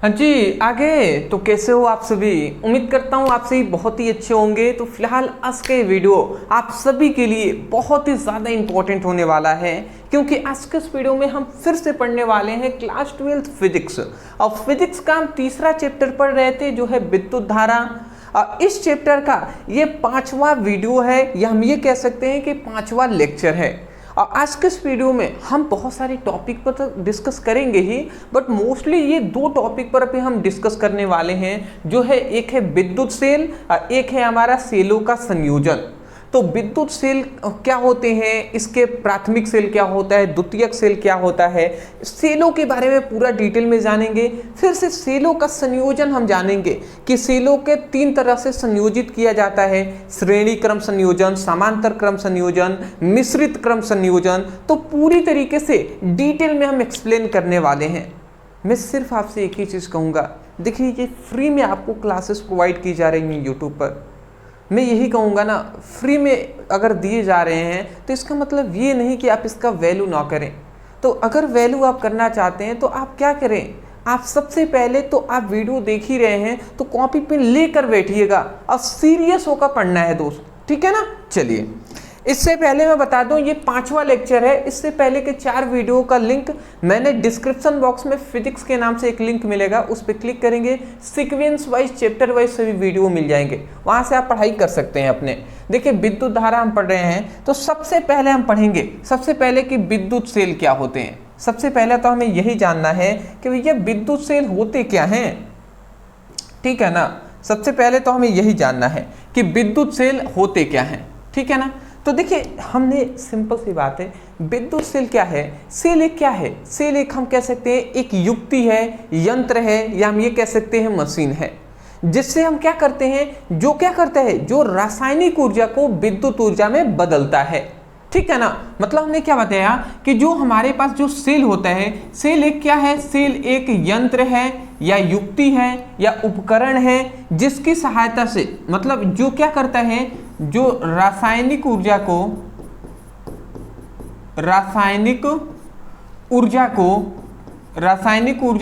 हाँ जी, आगे तो कैसे हो आप सभी। उम्मीद करता हूँ आप सभी बहुत ही अच्छे होंगे। तो फिलहाल आज के वीडियो आप सभी के लिए बहुत ही ज़्यादा इंपॉर्टेंट होने वाला है, क्योंकि आज के इस वीडियो में हम फिर से पढ़ने वाले हैं क्लास 12 फिजिक्स। और फिजिक्स का हम तीसरा चैप्टर पढ़ रहे थे, जो है विद्युत धारा। और इस चैप्टर का ये 5वां वीडियो है, या हम ये कह सकते हैं कि 5वां लेक्चर है। और आज के इस वीडियो में हम बहुत सारे टॉपिक पर तो डिस्कस करेंगे ही, बट मोस्टली ये दो टॉपिक पर अभी हम डिस्कस करने वाले हैं, जो है एक है विद्युत सेल और एक है हमारा सेलों का संयोजन। तो विद्युत सेल क्या होते हैं, इसके प्राथमिक सेल क्या होता है, द्वितीयक सेल क्या होता है, सेलों के बारे में पूरा डिटेल में जानेंगे। फिर से सेलों का संयोजन हम जानेंगे कि सेलों के 3 तरह से संयोजित किया जाता है, श्रेणी क्रम संयोजन, समांतर क्रम संयोजन, मिश्रित क्रम संयोजन। तो पूरी तरीके से डिटेल में हम एक्सप्लेन करने वाले हैं। मैं सिर्फ आपसे एक ही चीज़ कहूँगा, देखिए ये फ्री में आपको क्लासेस प्रोवाइड की जा रही हैं यूट्यूब पर। मैं यही कहूँगा ना, फ्री में अगर दिए जा रहे हैं तो इसका मतलब ये नहीं कि आप इसका वैल्यू ना करें। तो अगर वैल्यू आप करना चाहते हैं तो आप क्या करें, आप सबसे पहले तो आप वीडियो देख ही रहे हैं तो कॉपी पेन लेकर बैठिएगा और सीरियस होकर पढ़ना है दोस्त, ठीक है ना। चलिए, इससे पहले मैं बता दूं ये 5वां लेक्चर है। इससे पहले के 4 वीडियो का लिंक मैंने डिस्क्रिप्शन बॉक्स में फिजिक्स के नाम से एक लिंक मिलेगा, उस पर क्लिक करेंगे, सीक्वेंस वाइज चैप्टर वाइज सभी वीडियो मिल जाएंगे, वहां से आप पढ़ाई कर सकते हैं अपने। देखिए विद्युत धारा हम पढ़ रहे हैं, तो सबसे पहले हम पढ़ेंगे सबसे पहले कि विद्युत सेल क्या होते हैं। सबसे पहले तो हमें यही जानना है कि भैया विद्युत सेल होते क्या हैं, ठीक है ना। सबसे पहले तो हमें यही जानना है कि विद्युत सेल होते क्या हैं, ठीक है ना। तो देखिए, हमने सिंपल सी बात है, विद्युत सेल क्या है। सेल एक क्या है, सेल एक हम कह सकते हैं एक युक्ति है, यंत्र है, या हम ये कह सकते हैं मशीन है, जिससे हम क्या करते हैं, जो क्या करता है, जो रासायनिक ऊर्जा को विद्युत ऊर्जा में बदलता है, ठीक है ना। मतलब हमने क्या बताया कि जो हमारे पास जो सेल होता है, सेल एक क्या है, सेल एक यंत्र है या युक्ति है या उपकरण है, जिसकी सहायता से, मतलब जो क्या करता है, जो रासायनिक ऊर्जा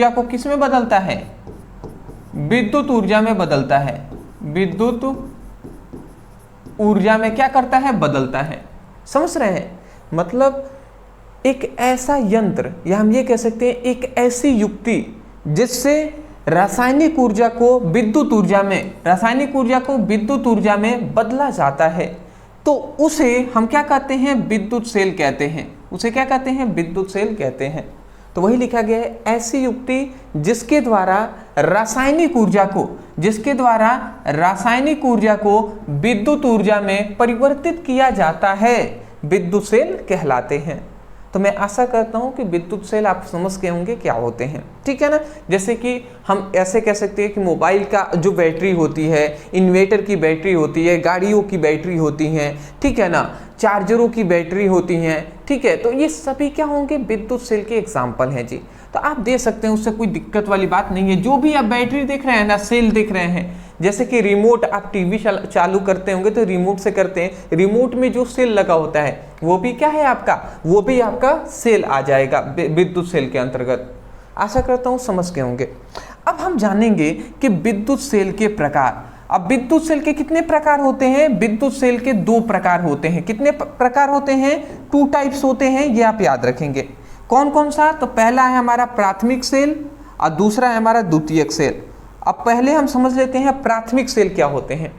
को किस में बदलता है, विद्युत ऊर्जा में बदलता है। विद्युत ऊर्जा में क्या करता है, बदलता है। समझ रहे हैं, मतलब एक ऐसा यंत्र, या हम ये कह सकते हैं एक ऐसी युक्ति जिससे रासायनिक ऊर्जा को विद्युत ऊर्जा में बदला जाता है, तो उसे हम क्या कहते हैं, विद्युत सेल कहते हैं। उसे क्या कहते हैं, विद्युत सेल कहते हैं। तो वही लिखा गया है, ऐसी युक्ति जिसके द्वारा रासायनिक ऊर्जा को विद्युत ऊर्जा में परिवर्तित किया जाता है, विद्युत सेल कहलाते हैं। तो मैं आशा करता हूं कि विद्युत सेल आप समझ गए होंगे क्या होते हैं, ठीक है ना। जैसे कि हम ऐसे कह सकते हैं कि मोबाइल का जो बैटरी होती है, इन्वर्टर की बैटरी होती है, गाड़ियों की बैटरी होती हैं, ठीक है ना, चार्जरों की बैटरी होती हैं, ठीक है। तो ये सभी क्या होंगे, विद्युत सेल के एग्जाम्पल हैं जी। तो आप दे सकते हैं, उससे कोई दिक्कत वाली बात नहीं है। जो भी आप बैटरी देख रहे हैं ना, सेल देख रहे हैं, जैसे कि रिमोट, आप टीवी चालू करते होंगे तो रिमोट से करते हैं, रिमोट में जो सेल लगा होता है वो भी क्या है आपका, वो भी आपका सेल आ जाएगा विद्युत सेल के अंतर्गत। आशा करता हूँ समझ गए होंगे। अब हम जानेंगे कि विद्युत सेल के प्रकार। अब विद्युत सेल के कितने प्रकार होते हैं, विद्युत सेल के 2 प्रकार होते हैं। कितने प्रकार होते हैं, 2 टाइप्स होते हैं, ये आप याद रखेंगे। कौन कौन सा, तो पहला है हमारा प्राथमिक सेल और दूसरा है हमारा द्वितीयक सेल। अब पहले हम समझ लेते हैं प्राथमिक सेल क्या होते हैं।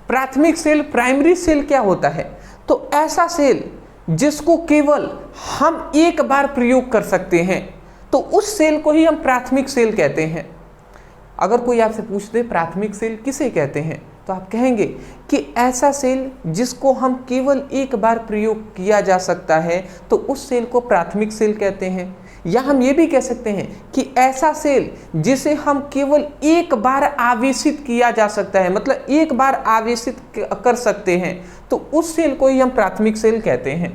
प्राथमिक सेल, प्राइमरी सेल क्या होता है, तो ऐसा सेल जिसको केवल हम एक बार प्रयोग कर सकते हैं, तो उस सेल को ही हम प्राथमिक सेल कहते हैं। अगर कोई आपसे पूछ दे प्राथमिक सेल किसे कहते हैं, तो आप कहेंगे कि ऐसा सेल जिसको हम केवल एक बार प्रयोग किया जा सकता है, तो उस सेल को प्राथमिक सेल कहते हैं। या हम ये भी कह सकते हैं कि ऐसा सेल जिसे हम केवल एक बार आवेशित किया जा सकता है, मतलब एक बार आवेशित कर सकते हैं, तो उस सेल को ही हम प्राथमिक सेल कहते हैं।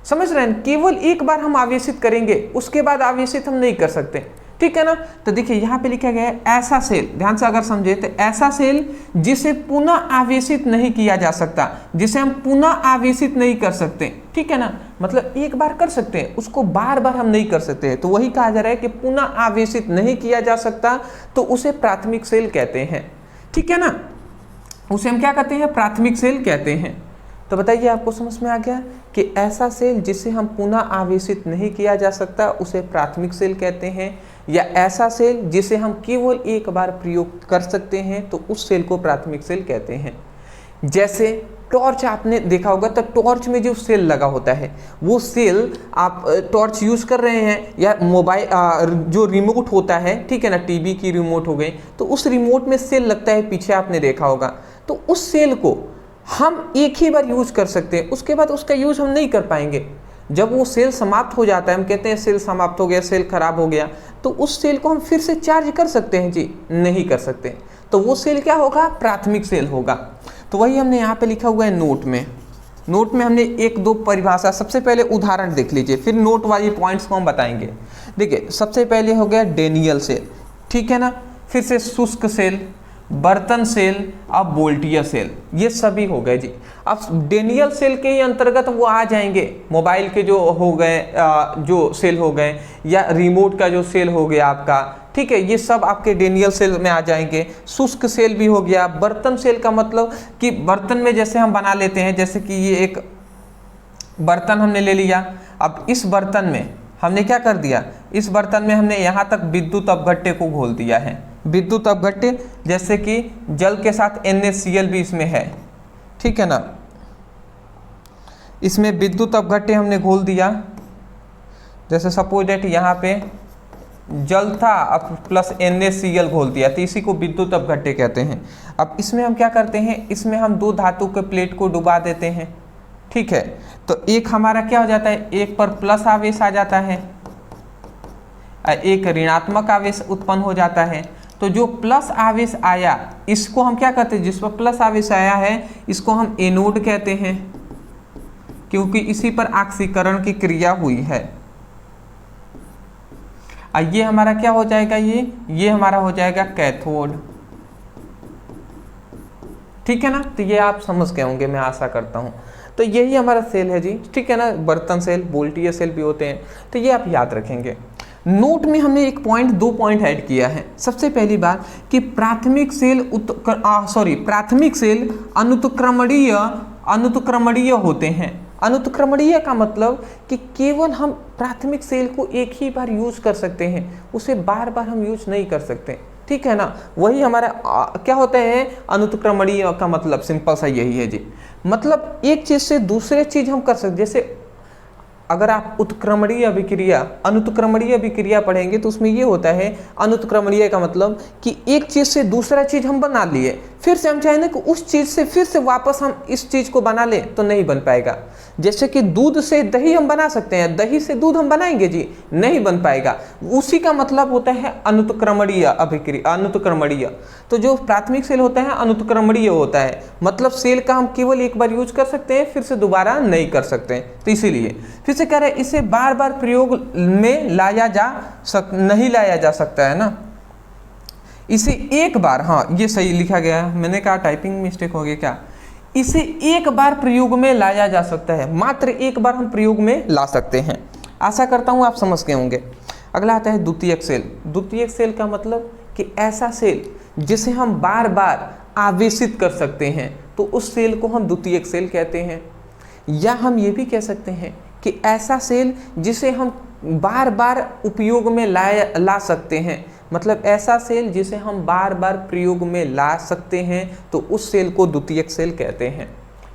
समझ रहे हैं, केवल एक बार हम आवेशित करेंगे, उसके बाद आवेशित हम नहीं कर सकते। ठीक है ना। तो देखिए यहाँ पे लिखा गया है ऐसा सेल, ध्यान से अगर समझे तो ऐसा सेल जिसे पुनः आवेशित नहीं किया जा सकता, जिसे हम पुनः आवेशित नहीं कर सकते, ठीक है ना, मतलब एक बार कर सकते हैं, उसको बार बार हम नहीं कर सकते हैं, तो वही कहा जा रहा है कि पुनः आवेशित नहीं किया जा सकता, तो उसे प्राथमिक सेल कहते हैं, ठीक है ना, उसे हम क्या कहते हैं, प्राथमिक सेल कहते हैं। तो बताइए आपको समझ में आ गया कि ऐसा सेल जिसे हम पुनः आवेशित नहीं किया जा सकता उसे प्राथमिक सेल कहते हैं, या ऐसा सेल जिसे हम केवल एक बार प्रयोग कर सकते हैं तो उस सेल को प्राथमिक सेल कहते हैं। जैसे टॉर्च आपने देखा होगा, तो टॉर्च में जो सेल लगा होता है वो सेल, आप टॉर्च यूज़ कर रहे हैं या मोबाइल जो रिमोट होता है, ठीक है ना, टीवी की रिमोट हो गई, तो उस रिमोट में सेल लगता है, पीछे आपने देखा होगा, तो उस सेल को हम एक ही बार यूज कर सकते हैं, उसके बाद उसका यूज हम नहीं कर पाएंगे। जब वो सेल समाप्त हो जाता है, हम कहते हैं सेल समाप्त हो गया, सेल खराब हो गया, तो उस सेल को हम फिर से चार्ज कर सकते हैं जी, नहीं कर सकते, तो वो सेल क्या होगा, प्राथमिक सेल होगा। तो वही हमने यहाँ पे लिखा हुआ है नोट में। नोट में हमने एक दो परिभाषा, सबसे पहले उदाहरण देख लीजिए, फिर नोट वाली पॉइंट्स को हम बताएंगे। देखिए सबसे पहले हो गया डेनियल सेल, ठीक है ना, फिर से शुष्क सेल, बर्तन सेल, अब वोल्टियर सेल, ये सभी हो गए जी। अब डेनियल सेल के ही अंतर्गत वो आ जाएंगे, मोबाइल के जो हो गए, जो सेल हो गए, या रिमोट का जो सेल हो गया आपका, ठीक है, ये सब आपके डेनियल सेल में आ जाएंगे। शुष्क सेल भी हो गया। बर्तन सेल का मतलब कि बर्तन में जैसे हम बना लेते हैं, जैसे कि ये एक बर्तन हमने ले लिया, अब इस बर्तन में हमने क्या कर दिया, इस बर्तन में हमने यहाँ तक विद्युत अपघट्य को घोल दिया है, विद्युत अपघट्य, जैसे कि जल के साथ NaCl भी इसमें है, ठीक है ना, इसमें विद्युत अपघट्य हमने घोल दिया। जैसे सपोज दैट यहाँ पे जल था, अब प्लस NaCl घोल दिया, तो इसी को विद्युत अपघट्य कहते हैं। अब इसमें हम क्या करते हैं, इसमें हम दो धातु के प्लेट को डुबा देते हैं, ठीक है, तो एक हमारा क्या हो जाता है, एक पर प्लस आवेश आ जाता है, एक ऋणात्मक आवेश उत्पन्न हो जाता है। तो जो प्लस आवेश आया इसको हम क्या कहते हैं, जिस पर प्लस आवेश आया है इसको हम एनोड कहते हैं, क्योंकि इसी पर ऑक्सीकरण की क्रिया हुई है। ये हमारा क्या हो जाएगा, ये हमारा हो जाएगा कैथोड, ठीक है ना। तो ये आप समझ गए होंगे, मैं आशा करता हूं। तो यही हमारा सेल है जी, ठीक है ना, बर्तन सेल, वोल्टियर सेल भी होते हैं, तो ये आप याद रखेंगे। नोट में हमने एक पॉइंट, दो पॉइंट ऐड किया है। सबसे पहली बात कि प्राथमिक सेल प्राथमिक सेल अनुत्क्रमणीय होते हैं। अनुत्क्रमणीय का मतलब कि केवल हम प्राथमिक सेल को एक ही बार यूज कर सकते हैं, उसे बार बार हम यूज नहीं कर सकते, ठीक है ना। वही हमारा क्या होता है, अनुत्क्रमणीय का मतलब सिंपल सा यही है जी, मतलब एक चीज से दूसरे चीज हम कर सकते। जैसे अगर आप उत्क्रमणीय अभिक्रिया, अनुत्क्रमणीय अभिक्रिया पढ़ेंगे तो उसमें ये होता है, अनुत्क्रमणीय का मतलब कि एक चीज से दूसरा चीज हम बना लिए, फिर से हम चाहें ना कि उस चीज से फिर से वापस हम इस चीज को बना लें तो नहीं बन पाएगा। जैसे कि दूध से दही हम बना सकते हैं, दही से दूध हम बनाएंगे जी, नहीं बन पाएगा। उसी का मतलब होता है अनुत्क्रमणीय अभिक्रिया, अनुत्क्रमणीय। तो जो प्राथमिक सेल होता है अनुत्क्रमणीय होता है, मतलब सेल का हम केवल एक बार यूज कर सकते हैं, फिर से दोबारा नहीं कर सकते हैं। तो इसीलिए फिर से कह रहे हैं इसे बार बार प्रयोग में नहीं लाया जा सकता है ना, इसे एक बार, हाँ ये सही लिखा गया है, मैंने कहा टाइपिंग मिस्टेक हो गया क्या, इसे एक बार प्रयोग में लाया जा सकता है, मात्र एक बार हम प्रयोग में ला सकते हैं। आशा करता हूं आप समझ गए होंगे। अगला आता है द्वितीयक सेल। द्वितीयक सेल का मतलब कि ऐसा सेल जिसे हम बार बार आवेशित कर सकते हैं, तो उस सेल को हम द्वितीयक सेल कहते हैं। या हम ये भी कह सकते हैं कि ऐसा सेल जिसे हम बार बार उपयोग में ला सकते हैं, मतलब ऐसा सेल जिसे हम बार बार प्रयोग में ला सकते हैं, तो उस सेल को द्वितीयक सेल कहते हैं,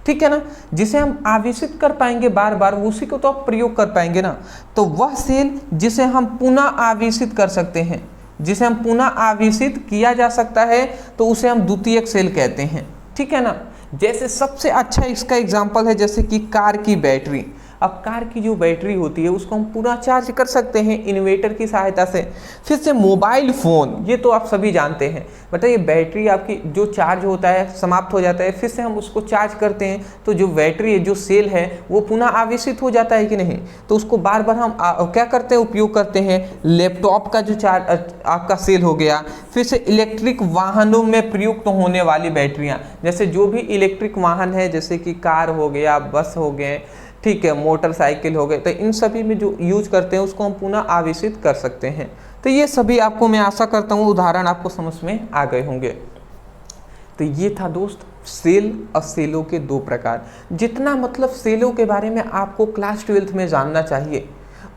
ठीक है ना। जिसे हम आवेशित कर पाएंगे बार बार, उसी को तो आप प्रयोग कर पाएंगे ना। तो वह सेल जिसे हम पुनः आवेशित कर सकते हैं, जिसे हम पुनः आवेशित किया जा सकता है, तो उसे हम द्वितीयक सेल कहते हैं, ठीक है ना। जैसे सबसे अच्छा इसका एग्जाम्पल है जैसे कि कार की बैटरी। अब कार की जो बैटरी होती है उसको हम पूरा चार्ज कर सकते हैं इन्वर्टर की सहायता से। फिर से मोबाइल फ़ोन, ये तो आप सभी जानते हैं, मतलब ये बैटरी आपकी जो चार्ज होता है समाप्त हो जाता है, फिर से हम उसको चार्ज करते हैं तो जो बैटरी है, जो सेल है, वो पुनः आवेशित हो जाता है कि नहीं। तो उसको बार बार हम क्या करते हैं, उपयोग करते हैं। लैपटॉप का जो चार्ज आपका सेल हो गया। फिर से इलेक्ट्रिक वाहनों में प्रयुक्त होने वाली बैटरियाँ, जैसे जो भी इलेक्ट्रिक वाहन है, जैसे कि कार हो गया, बस हो गए, ठीक है, मोटरसाइकिल हो गए, तो इन सभी में जो यूज करते हैं उसको हम पुनः आवेशित कर सकते हैं। तो ये सभी आपको, मैं आशा करता हूँ, उदाहरण आपको समझ में आ गए होंगे। तो ये था दोस्त सेल और सेलों के दो प्रकार। जितना मतलब सेलों के बारे में आपको क्लास 12th में जानना चाहिए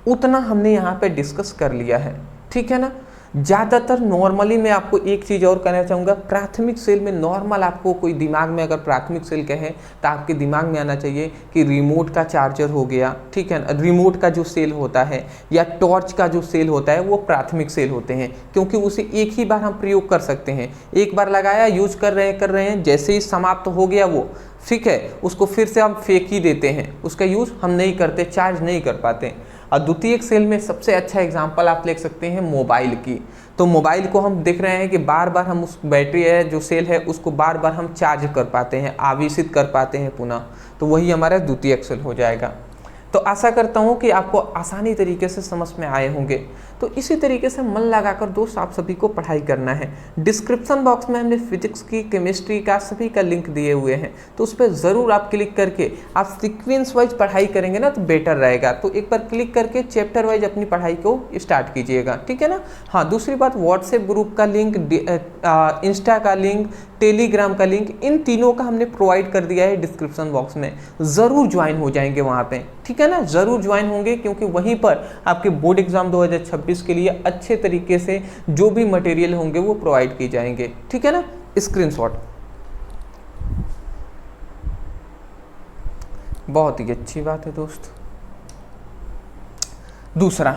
उतना हमने यहाँ पे डिस्कस कर लिया है, ठीक है ना। ज़्यादातर नॉर्मली मैं आपको एक चीज़ और कहना चाहूँगा, प्राथमिक सेल में नॉर्मल आपको कोई दिमाग में अगर प्राथमिक सेल कहे तो आपके दिमाग में आना चाहिए कि रिमोट का चार्जर हो गया, ठीक है ना, रिमोट का जो सेल होता है या टॉर्च का जो सेल होता है वो प्राथमिक सेल होते हैं, क्योंकि उसे एक ही बार हम प्रयोग कर सकते हैं। एक बार लगाया, यूज कर रहे हैं, जैसे ही समाप्त हो गया वो, ठीक है, उसको फिर से हम फेंक ही देते हैं, उसका यूज़ हम नहीं करते, चार्ज नहीं कर पाते। और द्वितीयक सेल में सबसे अच्छा एग्जांपल आप ले सकते हैं मोबाइल की। तो मोबाइल को हम देख रहे हैं कि बार बार हम उस बैटरी है जो सेल है उसको बार बार हम चार्ज कर पाते हैं, आवेशित कर पाते हैं पुनः, तो वही हमारा द्वितीयक सेल हो जाएगा। तो आशा करता हूँ कि आपको आसानी तरीके से समझ में आए होंगे। तो इसी तरीके से मन लगाकर दोस्त आप सभी को पढ़ाई करना है। डिस्क्रिप्शन बॉक्स में हमने फिजिक्स की, केमिस्ट्री का सभी का लिंक दिए हुए हैं, तो उस पर ज़रूर आप क्लिक करके आप सीक्वेंस वाइज पढ़ाई करेंगे ना तो बेटर रहेगा। तो एक बार क्लिक करके चैप्टर वाइज अपनी पढ़ाई को स्टार्ट कीजिएगा, ठीक है ना। हाँ, दूसरी बात, व्हाट्सएप ग्रुप का लिंक, इंस्टा का लिंक, टेलीग्राम का लिंक, इन तीनों का हमने प्रोवाइड कर दिया है डिस्क्रिप्शन बॉक्स में। ज़रूर ज्वाइन हो जाएंगे वहाँ पे, ठीक है ना, ज़रूर ज्वाइन होंगे, क्योंकि वहीं पर आपके बोर्ड एग्जाम 2026 के लिए अच्छे तरीके से जो भी मटेरियल होंगे वो प्रोवाइड किए जाएंगे, ठीक है ना। स्क्रीनशॉट, बहुत ही अच्छी बात है दोस्त। दूसरा,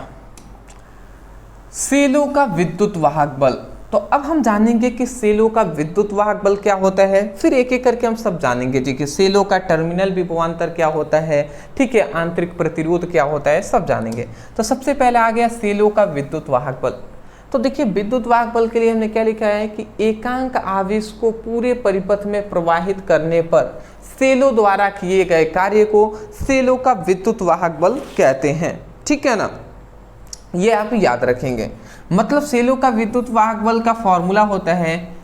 सेलों का विद्युत वाहक बल। तो अब हम जानेंगे कि सेलों का विद्युत वाहक बल क्या होता है, फिर एक एक करके हम सब जानेंगे जी कि सेलों का टर्मिनल विभवांतर क्या होता है, ठीक है, आंतरिक प्रतिरोध क्या होता है, सब जानेंगे। तो सबसे पहले आ गया सेलों का विद्युत वाहक बल। तो देखिए, विद्युत वाहक बल के लिए हमने क्या लिखा है कि एकांक आवेश को पूरे परिपथ में प्रवाहित करने पर सेलों द्वारा किए गए कार्य को सेलों का विद्युत वाहक बल कहते हैं, ठीक है ना। ये आप याद रखेंगे। मतलब सेलों का विद्युत वाहक बल का फॉर्मूला होता है,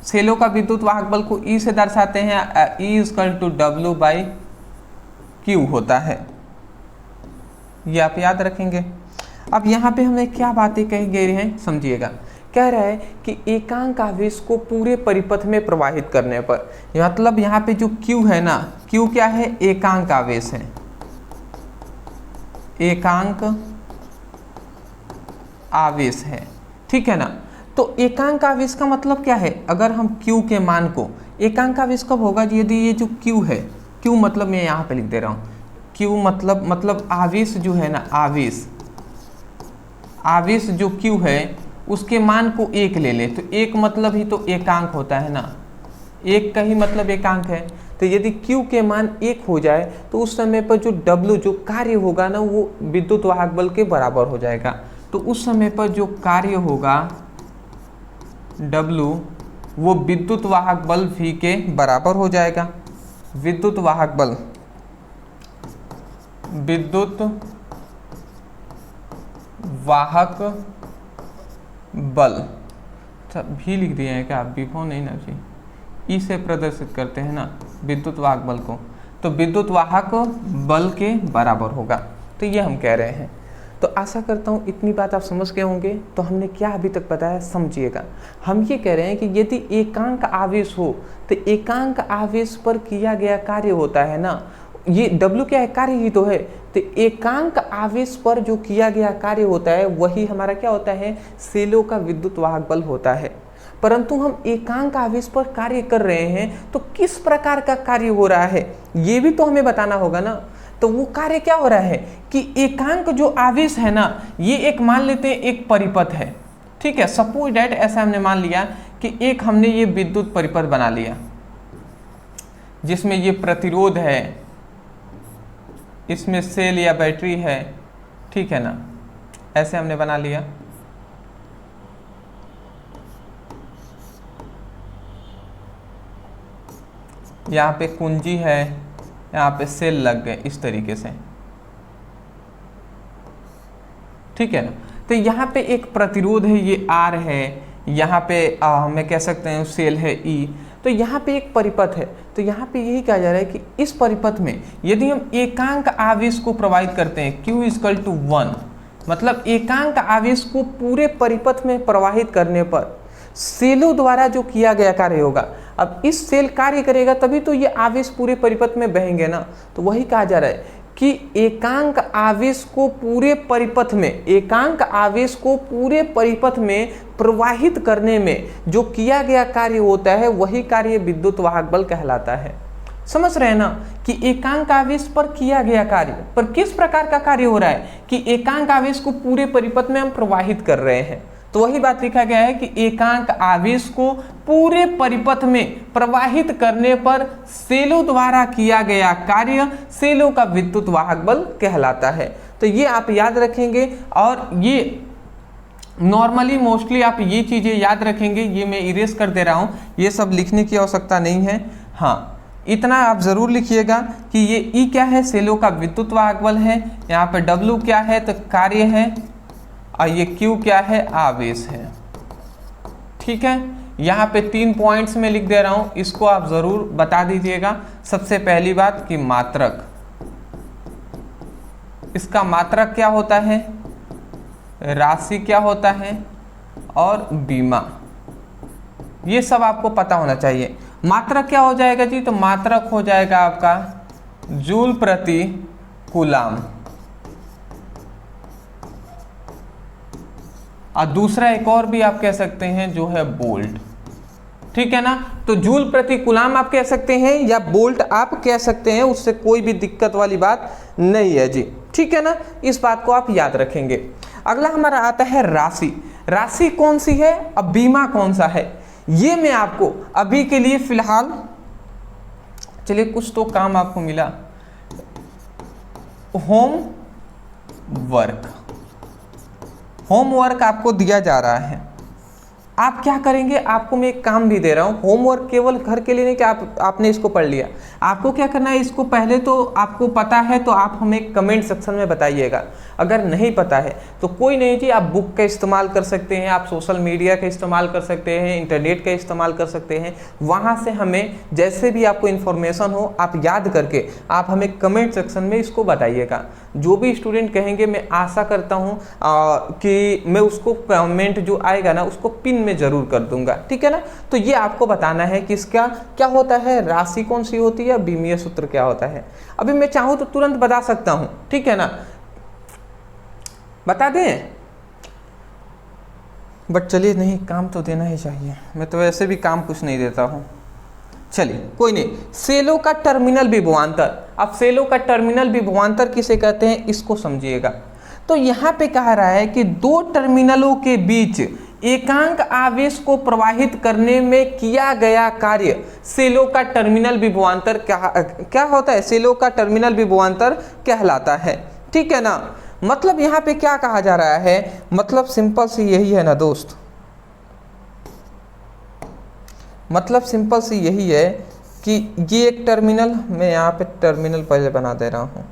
सेलों का विद्युत वाहक बल को E से दर्शाते हैं, E=W/Q होता है, ये आप याद रखेंगे। अब यहाँ पे हमें क्या बातें कही गई हैं समझिएगा। कह रहा है कि एकांक आवेश को पूरे परिपथ में प्रवाहित करने पर, मतलब यहाँ पे जो Q है ना, Q क्या है, एकांक आवेश है, एकांक आवेश है, ठीक है ना। तो एकांक आवेश का मतलब क्या है, अगर हम Q के मान को, एकांक आवेश कब होगा, यदि ये जो Q है, Q मतलब मैं यहाँ पे लिख दे रहा हूँ, Q मतलब आवेश जो है ना, आवेश जो Q है उसके मान को 1 ले ले, तो 1 मतलब ही तो एकांक होता है ना, 1 का ही मतलब एकांक है। तो यदि Q के मान 1 हो जाए तो उस समय पर जो W जो कार्य होगा ना वो विद्युत वाहक बल के बराबर हो जाएगा। तो उस समय पर जो कार्य होगा W वो विद्युत वाहक बल V के बराबर हो जाएगा। विद्युत वाहक बल, विद्युत वाहक बल, अच्छा भी लिख दिए हैं क्या, विभव नहीं ना जी, ई से प्रदर्शित करते हैं ना विद्युत वाहक बल को, तो विद्युत वाहक बल के बराबर होगा। तो ये हम कह रहे हैं। तो आशा करता हूँ इतनी बात आप समझ गए होंगे। तो हमने क्या अभी तक बताया समझिएगा। हम ये कह रहे हैं कि यदि एकांक आवेश हो तो एकांक आवेश पर किया गया कार्य होता है ना, ये W क्या है, कार्य ही तो है। तो एकांक आवेश पर जो किया गया कार्य होता है वही हमारा क्या होता है, सेलों का विद्युत वाहक बल होता है। परंतु हम एकांक आवेश पर कार्य कर रहे हैं तो किस प्रकार का कार्य हो रहा है ये भी तो हमें बताना होगा ना। तो वो कार्य क्या हो रहा है कि एकांक जो आवेश है ना, ये एक मान लेते हैं एक परिपथ है, ठीक है, सपोज डैट ऐसा हमने मान लिया कि एक हमने ये विद्युत परिपथ बना लिया जिसमें ये प्रतिरोध है, इसमें सेल या बैटरी है, ठीक है ना, ऐसे हमने बना लिया। यहाँ पे कुंजी है, यहाँ पे सेल लग गए इस तरीके से, ठीक है ना। तो यहाँ पे एक प्रतिरोध है, ये R है, यहाँ पे हमें कह सकते हैं सेल है E। तो यहाँ पे एक परिपथ है, तो यहाँ पे यही कहा जा रहा है कि इस परिपथ में यदि हम एकांक आवेश को प्रवाहित करते हैं Q = 1, मतलब एकांक आवेश को पूरे परिपथ में प्रवाहित करने पर सेलों द्वारा जो किया गया कार्य होगा, अब इस सेल कार्य करेगा तभी तो ये आवेश पूरे परिपथ में बहेंगे ना। तो वही कहा जा रहा है कि एकांक आवेश को पूरे परिपथ में, एकांक आवेश को पूरे परिपथ में प्रवाहित करने में जो किया गया कार्य होता है वही कार्य विद्युत वाहक बल कहलाता है। समझ रहे हैं ना कि एकांक आवेश पर किया गया कार्य, पर किस प्रकार का कार्य हो रहा है कि एकांक आवेश को पूरे परिपथ में हम प्रवाहित कर रहे हैं। तो वही बात लिखा गया है कि एकांक आवेश को पूरे परिपथ में प्रवाहित करने पर सेलों द्वारा किया गया कार्य सेलों का विद्युत वाहक बल कहलाता है। तो ये आप याद रखेंगे, और ये नॉर्मली मोस्टली आप ये चीज़ें याद रखेंगे। ये मैं इरेज कर दे रहा हूँ, ये सब लिखने की आवश्यकता नहीं है। हाँ, इतना आप ज़रूर लिखिएगा कि ये E क्या है, सेलों का विद्युत वाहक बल है, यहाँ पे W क्या है तो कार्य है, और ये Q क्या है, आवेश है, ठीक है। यहाँ पे 3 पॉइंट्स में लिख दे रहा हूँ, इसको आप ज़रूर बता दीजिएगा। सबसे पहली बात कि मात्रक, इसका मात्रक क्या होता है, राशि क्या होता है, और बीमा, ये सब आपको पता होना चाहिए। मात्रक क्या हो जाएगा जी, तो मात्रक हो जाएगा आपका जूल प्रति कूलाम, और दूसरा एक और भी आप कह सकते हैं जो है बोल्ट, ठीक है ना। तो जूल प्रति कूलाम आप कह सकते हैं या बोल्ट आप कह सकते हैं, उससे कोई भी दिक्कत वाली बात नहीं है जी, ठीक है ना। इस बात को आप याद रखेंगे। अगला हमारा आता है राशि। राशि कौन सी है, अब बीमा कौन सा है, ये मैं आपको अभी के लिए फिलहाल, चलिए कुछ तो काम आपको मिला, होमवर्क आपको दिया जा रहा है। आप क्या करेंगे, आपको मैं एक काम भी दे रहा हूँ। होमवर्क केवल घर के लिए नहीं कि आपने इसको पढ़ लिया, आपको क्या करना है, इसको पहले तो आपको पता है तो आप हमें कमेंट सेक्शन में बताइएगा। अगर नहीं पता है तो कोई नहीं जी, आप बुक का इस्तेमाल कर सकते हैं, आप सोशल मीडिया का इस्तेमाल कर सकते हैं, इंटरनेट का इस्तेमाल कर सकते हैं। वहाँ से हमें जैसे भी आपको इन्फॉर्मेशन हो आप याद करके आप हमें कमेंट सेक्शन में इसको बताइएगा। जो भी स्टूडेंट कहेंगे मैं आशा करता हूँ कि मैं उसको कमेंट जो आएगा ना उसको पिन में ज़रूर कर दूंगा, ठीक है ना। तो ये आपको बताना है कि इसका क्या होता है, राशि कौन सी होती है, बीमीय सूत्र क्या होता है। अभी मैं चाहूँ तो तुरंत बता सकता हूँ, ठीक है ना, बता दें, बट चलिए नहीं, काम तो देना ही चाहिए, मैं तो वैसे भी काम कुछ नहीं देता हूँ। चलिए कोई नहीं। सेलों का टर्मिनल विभवांतर, अब सेलों का टर्मिनल विभवांतर किसे कहते हैं इसको समझिएगा। तो यहाँ पे कह रहा है कि दो टर्मिनलों के बीच एकांक आवेश को प्रवाहित करने में किया गया कार्य सेलों का टर्मिनल विभवांतर क्या होता है, सेलों का टर्मिनल विभवांतर कहलाता है, ठीक है ना। मतलब यहाँ पे क्या कहा जा रहा है, मतलब सिंपल सी यही है ना दोस्त, मतलब सिंपल सी यही है कि ये एक टर्मिनल, मैं यहाँ पे टर्मिनल पहले बना दे रहा हूँ।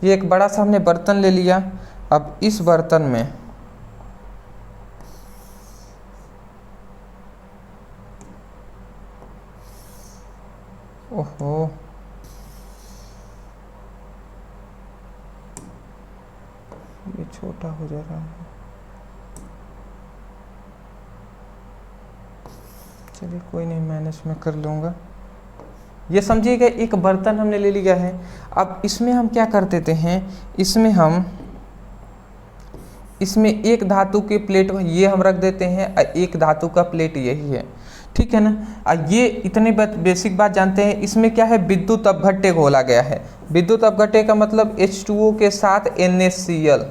ये एक बड़ा सा हमने बर्तन ले लिया। अब इस बर्तन में ओहो, ये छोटा हो जा रहा है, चलिए कोई नहीं, मैनेज में कर लूँगा। ये समझिएगा एक बर्तन हमने ले लिया है। अब इसमें हम क्या कर देते हैं, इसमें एक धातु की प्लेट ये हम रख देते हैं, एक धातु का प्लेट यही है, ठीक है ना। ये इतनी बेसिक बात जानते हैं। इसमें क्या है, विद्युत अपघट्य घोला गया है। विद्युत अपघट्य का मतलब H2O के साथ NaCl,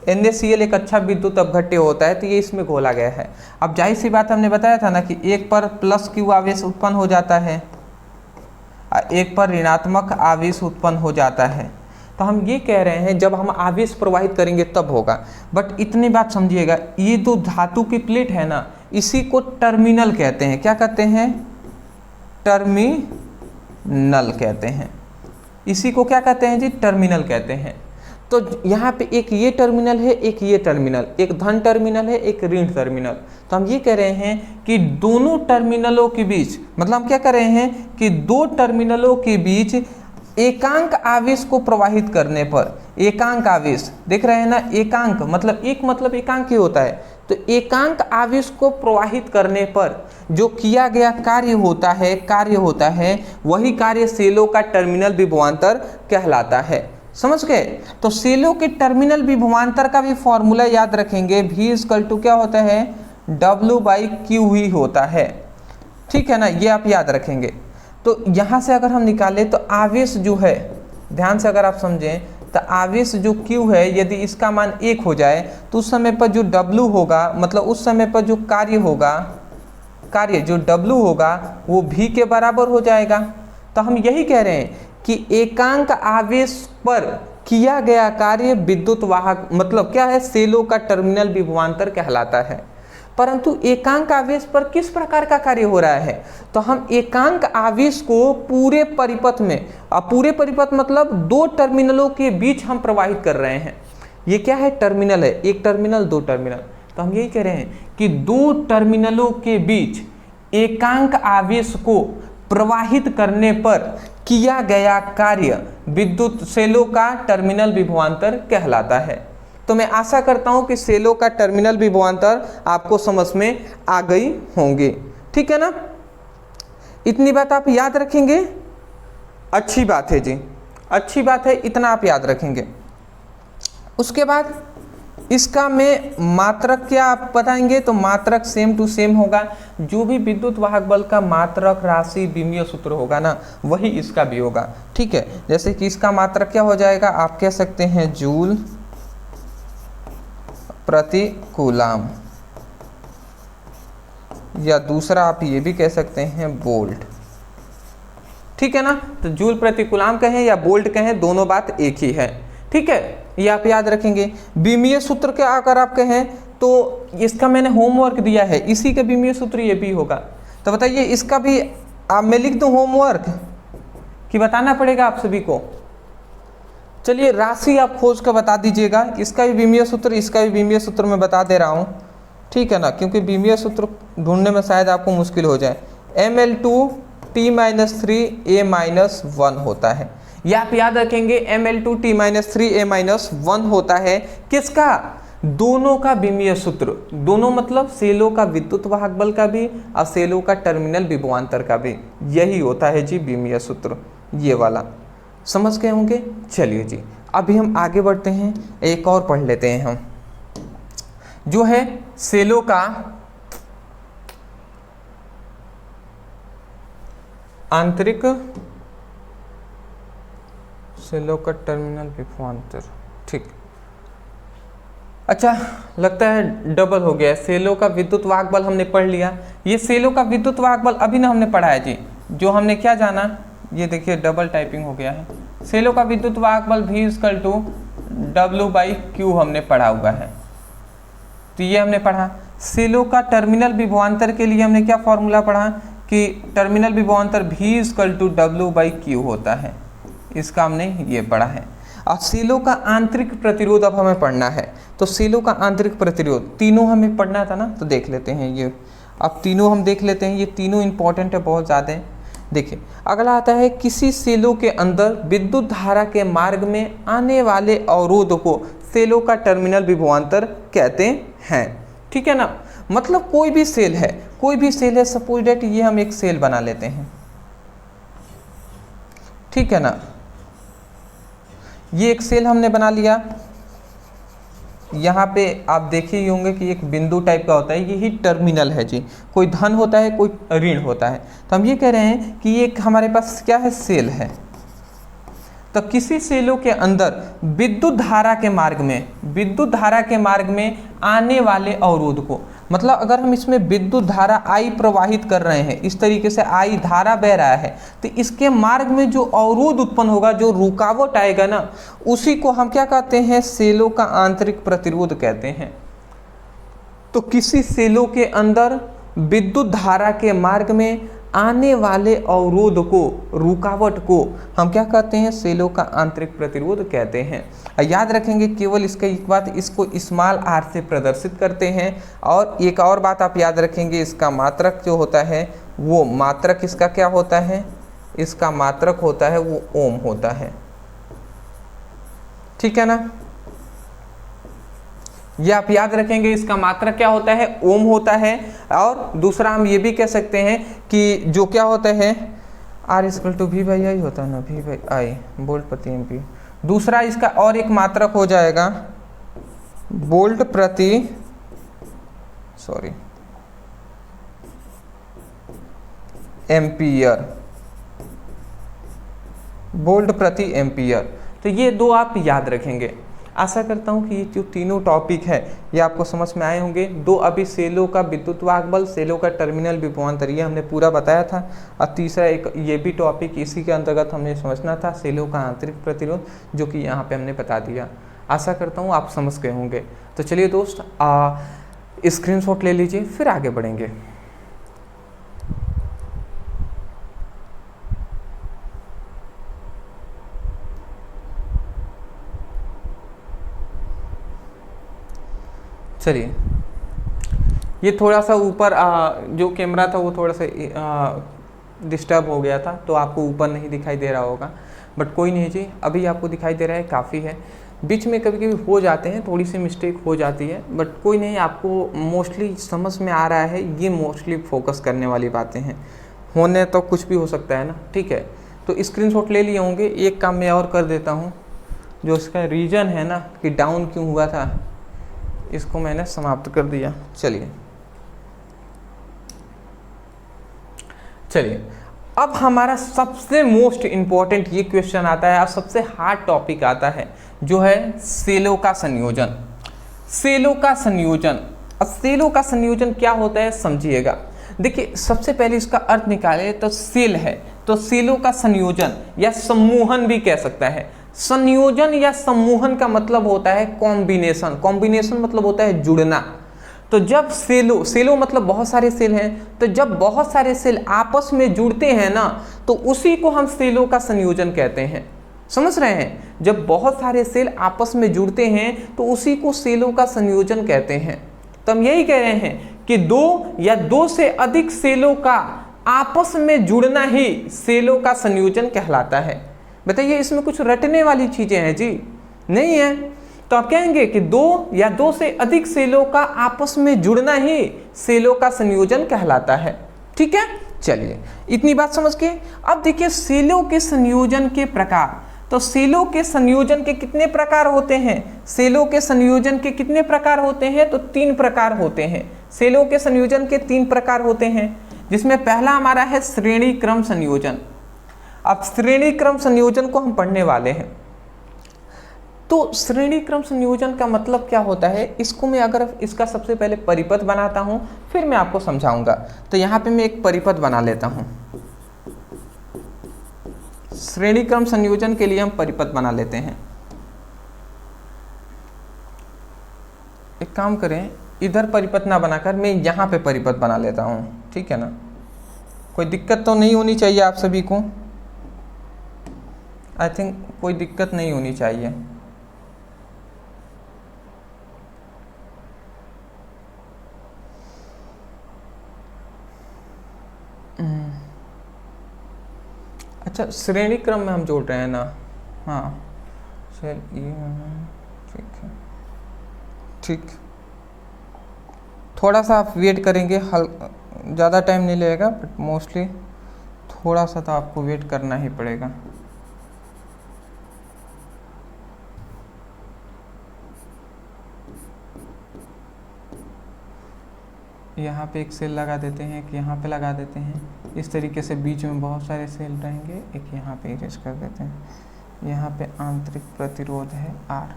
NaCl एक अच्छा विद्युत अपघट्य होता है, तो ये इसमें घोला गया है। अब जाहिर सी बात हमने बताया था ना कि एक पर प्लस Q आवेश उत्पन्न हो जाता है, एक पर ऋणात्मक आवेश उत्पन्न हो जाता है। तो हम ये कह रहे हैं जब हम आवेश प्रवाहित करेंगे तब होगा। बट इतनी बात समझिएगा, ये जो धातु की प्लेट है ना, इसी को टर्मिनल कहते हैं। क्या कहते हैं? टर्मिनल कहते हैं। इसी को क्या कहते हैं जी? टर्मिनल कहते हैं। तो यहाँ पे एक ये टर्मिनल है, एक ये टर्मिनल, एक धन टर्मिनल है, एक ऋण टर्मिनल। तो हम ये कह रहे हैं कि दोनों टर्मिनलों के बीच, मतलब हम क्या कर रहे हैं कि दो टर्मिनलों के बीच एकांक आवेश को प्रवाहित करने पर, एकांक आवेश देख रहे हैं ना, एकांक मतलब एक मतलब एकांक ही होता है, तो एकांक आवेश को प्रवाहित करने पर जो किया गया कार्य होता है वही कार्य सेलों का टर्मिनल विभवांतर कहलाता है। समझ गए? तो सेलों के टर्मिनल विभवांतर का भी फॉर्मूला याद रखेंगे, V = क्या होता है? W/Q ही होता है। ठीक है ना, ये आप याद रखेंगे। तो यहाँ से अगर हम निकालें तो आवेश जो है, ध्यान से अगर आप समझें, तो आवेश जो Q है यदि इसका मान 1 हो जाए तो उस समय पर जो W होगा, मतलब उस समय पर जो कार्य होगा, कार्य जो W होगा वो V के बराबर हो जाएगा। तो हम यही कह रहे हैं कि एकांक आवेश पर किया गया कार्य विद्युत वाहक मतलब क्या है? सेलों का टर्मिनल विभवांतर कहलाता है। परंतु एकांक आवेश पर किस प्रकार का कार्य हो रहा है? तो हम एकांक आवेश को पूरे परिपथ में, पूरे परिपथ मतलब दो टर्मिनलों के बीच हम प्रवाहित कर रहे हैं। ये क्या है? टर्मिनल है, एक टर्मिनल, दो टर्मिनल। तो हम यही कह रहे हैं कि दो टर्मिनलों के बीच एकांक आवेश को प्रवाहित करने पर किया गया कार्य विद्युत सेलों का टर्मिनल विभवांतर कहलाता है। तो मैं आशा करता हूं कि सेलों का टर्मिनल विभवांतर आपको समझ में आ गई होंगी। ठीक है ना, इतनी बात आप याद रखेंगे, अच्छी बात है जी, अच्छी बात है, इतना आप याद रखेंगे। उसके बाद इसका मैं मात्रक क्या आप बताएंगे? तो मात्रक सेम टू सेम होगा, जो भी विद्युत वाहक बल का मात्रक राशि विमीय सूत्र होगा ना, वही इसका भी होगा। ठीक है, जैसे कि इसका मात्रक क्या हो जाएगा? आप कह सकते हैं जूल प्रति कूलाम, या दूसरा आप ये भी कह सकते हैं वोल्ट। ठीक है ना, तो जूल प्रति कूलाम कहें या वोल्ट कहें, दोनों बात एक ही है। ठीक है, ये आप याद रखेंगे। विमीय सूत्र के अगर आप कहें तो इसका मैंने होमवर्क दिया है, इसी का विमीय सूत्र ये भी होगा। तो बताइए इसका भी आप मैं लिख दूं होमवर्क कि बताना पड़ेगा आप सभी को? चलिए राशि आप खोज कर बता दीजिएगा, इसका भी विमीय सूत्र, इसका भी विमीय सूत्र मैं बता दे रहा हूँ। ठीक है ना, क्योंकि विमीय सूत्र ढूंढने में शायद आपको मुश्किल हो जाए। Ml2T-3A-1 होता है, ये आप याद रखेंगे। Ml2T-3A-1 होता है किसका? दोनों का विमीय सूत्र, दोनों मतलब सेलों का विद्युत वाहक बल का भी और सेलों का टर्मिनल विभवांतर का भी, यही होता है जी विमीय सूत्र, ये वाला। समझ गए होंगे? चलिए जी, अभी हम आगे बढ़ते हैं, एक और पढ़ लेते हैं हम, जो है सेलों का आंतरिक, सेलों का टर्मिनल विभवांतर। ठीक, अच्छा लगता है डबल हो गया। सेलों का विद्युत वाहक बल हमने पढ़ लिया, ये सेलों का विद्युत वाहक बल अभी ना हमने पढ़ा है जी। जो हमने क्या जाना, ये देखिए डबल टाइपिंग हो गया है। सेलों का विद्युत वाहक बल V = W/Q हमने पढ़ा हुआ है, तो ये हमने पढ़ा। सेलों का टर्मिनल विभवांतर के लिए हमने क्या फॉर्मूला पढ़ा कि टर्मिनल विभवांतर V = W/Q होता है, इसका हमने ये पढ़ा है। और सेलों का आंतरिक प्रतिरोध अब हमें पढ़ना है, तो सेलों का आंतरिक प्रतिरोध तीनों हमें पढ़ना था ना, तो देख लेते हैं ये। अब तीनों हम देख लेते हैं, ये तीनों इंपॉर्टेंट है बहुत ज़्यादा। देखिए अगला आता है, किसी सेलों के अंदर विद्युत धारा के मार्ग में आने वाले अवरोध को सेलों का टर्मिनल विभवांतर कहते हैं। ठीक है ना, मतलब कोई भी सेल है, कोई भी सेल है, सपोज डेट ये हम एक सेल बना लेते हैं। ठीक है ना, ये एक सेल हमने बना लिया। यहाँ पे आप देखे ही होंगे कि एक बिंदु टाइप का होता है, यही टर्मिनल है जी। कोई धन होता है, कोई ऋण होता है। तो हम ये कह रहे हैं कि ये हमारे पास क्या है, सेल है। तो किसी सेलों के अंदर विद्युत धारा के मार्ग में आने वाले अवरोध को, मतलब अगर हम इसमें विद्युत धारा I प्रवाहित कर रहे हैं, इस तरीके से I धारा बह रहा है, तो इसके मार्ग में जो अवरोध उत्पन्न होगा, जो रुकावट आएगा ना, उसी को हम क्या कहते हैं, सेलों का आंतरिक प्रतिरोध कहते हैं। तो किसी सेलों के अंदर विद्युत धारा के मार्ग में आने वाले अवरोध को, रुकावट को हम क्या कहते हैं, सेलों का आंतरिक प्रतिरोध कहते हैं। याद रखेंगे केवल इसका एक बात, इसको स्मॉल r से प्रदर्शित करते हैं। और एक और बात आप याद रखेंगे, इसका मात्रक जो होता है वो मात्रक इसका क्या होता है, इसका मात्रक होता है वो ओम होता है। ठीक है ना, ये आप याद रखेंगे, इसका मात्रक क्या होता है, ओम होता है। और दूसरा हम ये भी कह सकते हैं कि जो क्या होता है, R = V/I होता है ना, V/I वोल्ट प्रति एम्पीयर। दूसरा इसका और एक मात्रक हो जाएगा वोल्ट प्रति एम्पीयर, वोल्ट प्रति एम्पीयर। तो ये दो आप याद रखेंगे। आशा करता हूँ कि ये जो तीनों टॉपिक है ये आपको समझ में आए होंगे। दो अभी सेलों का विद्युत वाहक बल, सेलों का टर्मिनल विभवांतर, ये हमने पूरा बताया था। और तीसरा एक ये भी टॉपिक इसी के अंतर्गत हमने समझना था, सेलों का आंतरिक प्रतिरोध, जो कि यहाँ पे हमने बता दिया। आशा करता हूँ आप समझ गए होंगे। तो चलिए दोस्त, स्क्रीनशॉट ले लीजिए, फिर आगे बढ़ेंगे। चलिए, ये थोड़ा सा ऊपर जो कैमरा था वो थोड़ा सा डिस्टर्ब हो गया था, तो आपको ऊपर नहीं दिखाई दे रहा होगा, बट कोई नहीं जी, अभी आपको दिखाई दे रहा है, काफ़ी है। बीच में कभी कभी हो जाते हैं, थोड़ी सी मिस्टेक हो जाती है, बट कोई नहीं, आपको मोस्टली समझ में आ रहा है। ये मोस्टली फोकस करने वाली बातें हैं, होने तो कुछ भी हो सकता है ना। ठीक है, तो स्क्रीनशॉट ले लिए होंगे। एक काम मैं और कर देता हूँ, जो इसका रीज़न है ना कि डाउन क्यों हुआ था, इसको मैंने समाप्त कर दिया। चलिए, अब हमारा सबसे मोस्ट इम्पॉर्टेंट ये क्वेश्चन आता है और सबसे हार्ड टॉपिक आता है, जो है सेलों का संयोजन। सेलों का संयोजन, अब सेलों का संयोजन क्या होता है समझिएगा। देखिए, सबसे पहले इसका अर्थ निकाले तो सेल है, तो सेलों का संयोजन या सम्मोहन भी कह सकता है। संयोजन या सम्मोहन का मतलब होता है कॉम्बिनेशन। कॉम्बिनेशन मतलब होता है जुड़ना। तो जब सेलों मतलब बहुत सारे सेल हैं, तो जब बहुत सारे सेल आपस में जुड़ते हैं ना, तो उसी को हम सेलों का संयोजन कहते हैं। समझ रहे हैं, जब बहुत सारे सेल आपस में जुड़ते हैं तो उसी को सेलों का संयोजन कहते हैं। तो हम यही कह रहे हैं कि दो या दो से अधिक सेलों का आपस में जुड़ना ही सेलों का संयोजन कहलाता है। बताइए, इसमें कुछ रटने वाली चीजें हैं जी? नहीं है। तो आप कहेंगे कि दो या दो से अधिक सेलों का आपस में जुड़ना ही सेलों का संयोजन कहलाता है। ठीक है, चलिए इतनी बात समझ के अब देखिए सेलों के संयोजन के प्रकार। तो सेलों के संयोजन के कितने प्रकार होते हैं? सेलों के संयोजन के कितने प्रकार होते हैं? तो 3 प्रकार होते हैं। सेलों के संयोजन के 3 प्रकार होते हैं, जिसमें पहला हमारा है श्रेणी क्रम संयोजन। अब श्रेणी क्रम संयोजन को हम पढ़ने वाले हैं। तो श्रेणी क्रम संयोजन का मतलब क्या होता है, इसको मैं अगर इसका सबसे पहले परिपथ बनाता हूं, फिर मैं आपको समझाऊंगा। तो यहां पे मैं एक परिपथ बना लेता हूं। श्रेणी क्रम संयोजन के लिए हम परिपथ बना लेते हैं। एक काम करें, इधर परिपथ ना बनाकर मैं यहाँ पे परिपथ बना लेता हूँ। ठीक है ना, कोई दिक्कत तो नहीं होनी चाहिए आप सभी को। आई थिंक कोई दिक्कत नहीं होनी चाहिए। अच्छा, श्रेणी क्रम में हम जोड़ रहे हैं ना? हाँ, चलिए ठीक है, ठीक। थोड़ा सा आप वेट करेंगे, ज़्यादा टाइम नहीं लगेगा, बट मोस्टली थोड़ा सा तो आपको वेट करना ही पड़ेगा। यहाँ पे एक सेल लगा देते हैं, एक यहाँ पे लगा देते हैं। इस तरीके से बीच में बहुत सारे सेल रहेंगे। एक यहाँ पे इरेज कर देते हैं, यहाँ पे आंतरिक प्रतिरोध है R।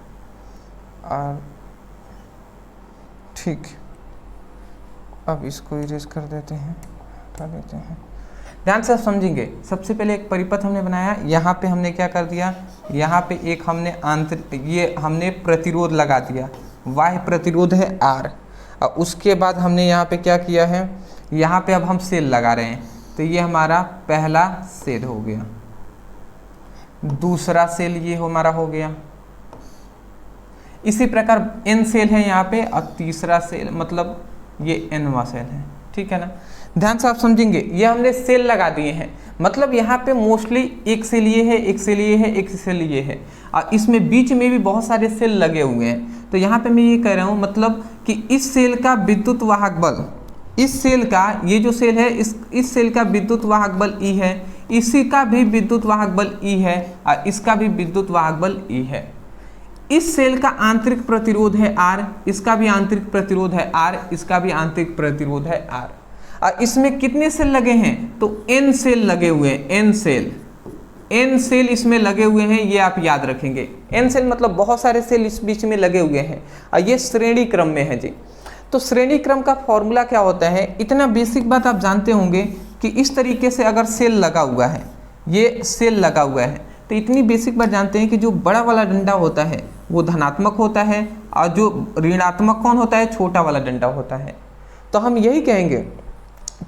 ठीक, अब इसको इरेज कर देते हैं, हटा देते हैं। ध्यान से समझेंगे। सबसे पहले एक परिपथ हमने बनाया, यहाँ पे हमने क्या कर दिया, यहाँ पे एक हमने हमने प्रतिरोध लगा दिया, बाह्य प्रतिरोध है R। और उसके बाद हमने यहाँ पे क्या किया है, यहाँ पे अब हम सेल लगा रहे हैं, तो ये हमारा पहला सेल हो गया, दूसरा सेल ये हमारा हो गया। इसी प्रकार n सेल है यहाँ पे, और तीसरा सेल मतलब ये nवां सेल है, ठीक है ना। ध्यान से आप समझेंगे, ये हमने सेल लगा दिए हैं, मतलब यहाँ पे मोस्टली एक सेल ये है, एक सेल ये है, एक सेल ये है, और इसमें बीच में भी बहुत सारे सेल लगे हुए हैं। तो यहाँ पे मैं ये कह रहा हूँ मतलब कि इस सेल का विद्युत वाहक बल, इस सेल का, ये जो सेल है इस सेल का विद्युत वाहक बल E है, इसी का भी विद्युत वाहक बल E है, और इसका भी विद्युत वाहक बल E है। इस सेल का आंतरिक प्रतिरोध है R, इसका भी आंतरिक प्रतिरोध है R, इसका भी आंतरिक प्रतिरोध है R। और इसमें कितने सेल लगे हैं, तो N सेल लगे हुए हैं, N सेल इसमें लगे हुए हैं, ये आप याद रखेंगे। N सेल मतलब बहुत सारे सेल इस बीच में लगे हुए हैं, और ये श्रेणी क्रम में है जी। तो श्रेणी क्रम का फॉर्मूला क्या होता है, इतना बेसिक बात आप जानते होंगे कि इस तरीके से अगर सेल लगा हुआ है, ये सेल लगा हुआ है, तो इतनी बेसिक बात जानते हैं कि जो बड़ा वाला डंडा होता है वो धनात्मक होता है, और जो ऋणात्मक कौन होता है, छोटा वाला डंडा होता है। तो हम यही कहेंगे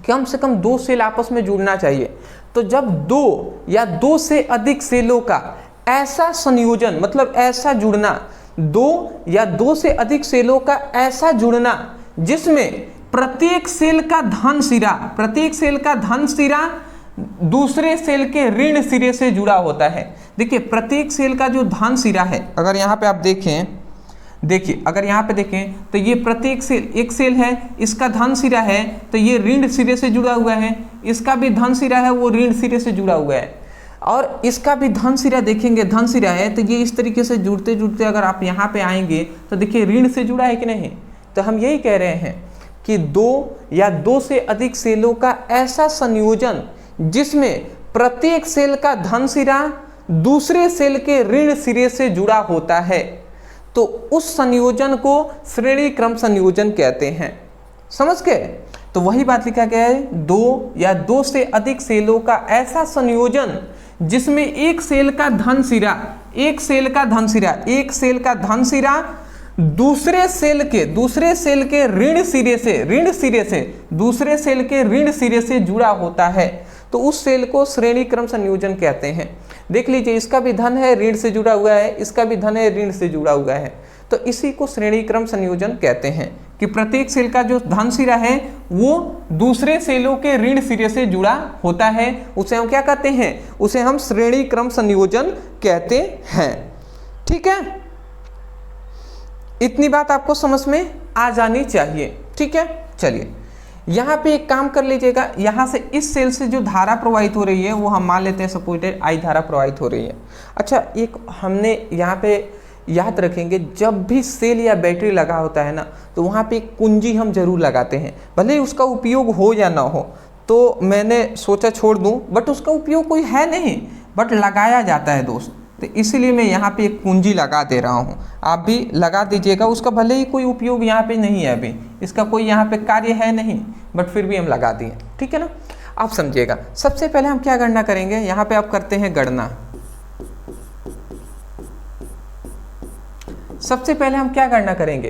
कम से कम दो सेल आपस में जुड़ना चाहिए। तो जब दो या दो से अधिक सेलों का ऐसा संयोजन, मतलब ऐसा जुड़ना, दो या दो से अधिक सेलों का ऐसा जुड़ना जिसमें प्रत्येक सेल का धन सिरा दूसरे सेल के ऋण सिरे से जुड़ा होता है। देखिए प्रत्येक सेल का जो धन सिरा है, अगर यहाँ पे आप देखिए अगर यहाँ पे देखें तो ये प्रत्येक सेल, एक सेल है इसका धन सिरा है तो ये ऋण सिरे से जुड़ा हुआ है, इसका भी धन सिरा है वो ऋण सिरे से जुड़ा हुआ है, और इसका भी धन सिरा देखेंगे धन सिरा है, तो ये इस तरीके से जुड़ते जुड़ते अगर आप यहाँ पे आएंगे तो देखिए ऋण से जुड़ा है कि नहीं। तो हम यही कह रहे हैं कि दो या दो से अधिक सेलों का ऐसा संयोजन जिसमें प्रत्येक सेल का धन सिरा दूसरे सेल के ऋण सिरे से जुड़ा होता है, तो उस संयोजन को श्रेणी क्रम संयोजन कहते हैं। समझ गए। तो वही बात लिखा गया है, दो या दो से अधिक सेलों का ऐसा संयोजन जिसमें एक सेल का धन सिरा दूसरे सेल के ऋण सिरे से जुड़ा होता है, तो उस सेल को श्रेणी क्रम संयोजन कहते हैं। देख लीजिए इसका भी धन है ऋण से जुड़ा हुआ है, इसका भी धन है ऋण से जुड़ा हुआ है, तो इसी को श्रेणी क्रम संयोजन कहते हैं कि प्रत्येक सेल का जो धन सिरा है वो दूसरे सेलों के ऋण सिरे से जुड़ा होता है, उसे हम क्या कहते हैं, उसे हम श्रेणी क्रम संयोजन कहते हैं। ठीक है, इतनी बात आपको समझ में आ जानी चाहिए। ठीक है, चलिए यहाँ पे एक काम कर लीजिएगा, यहाँ से इस सेल से जो धारा प्रवाहित हो रही है वो हम मान लेते हैं सपोर्टेड I धारा प्रवाहित हो रही है। अच्छा, एक हमने यहाँ पे याद रखेंगे, जब भी सेल या बैटरी लगा होता है ना तो वहाँ पे एक कुंजी हम जरूर लगाते हैं, भले ही उसका उपयोग हो या ना हो। तो मैंने सोचा छोड़ दूँ, बट उसका उपयोग कोई है नहीं, बट लगाया जाता है दोस्त, तो इसीलिए मैं यहाँ पे एक कुंजी लगा दे रहा हूँ, आप भी लगा दीजिएगा। उसका भले ही कोई उपयोग यहाँ पे नहीं है, अभी इसका कोई यहाँ पे कार्य है नहीं, बट फिर भी हम लगा दिए। ठीक है ना, आप समझिएगा। सबसे पहले हम क्या गणना करेंगे, यहाँ पे आप करते हैं गणना। सबसे पहले हम क्या गणना करेंगे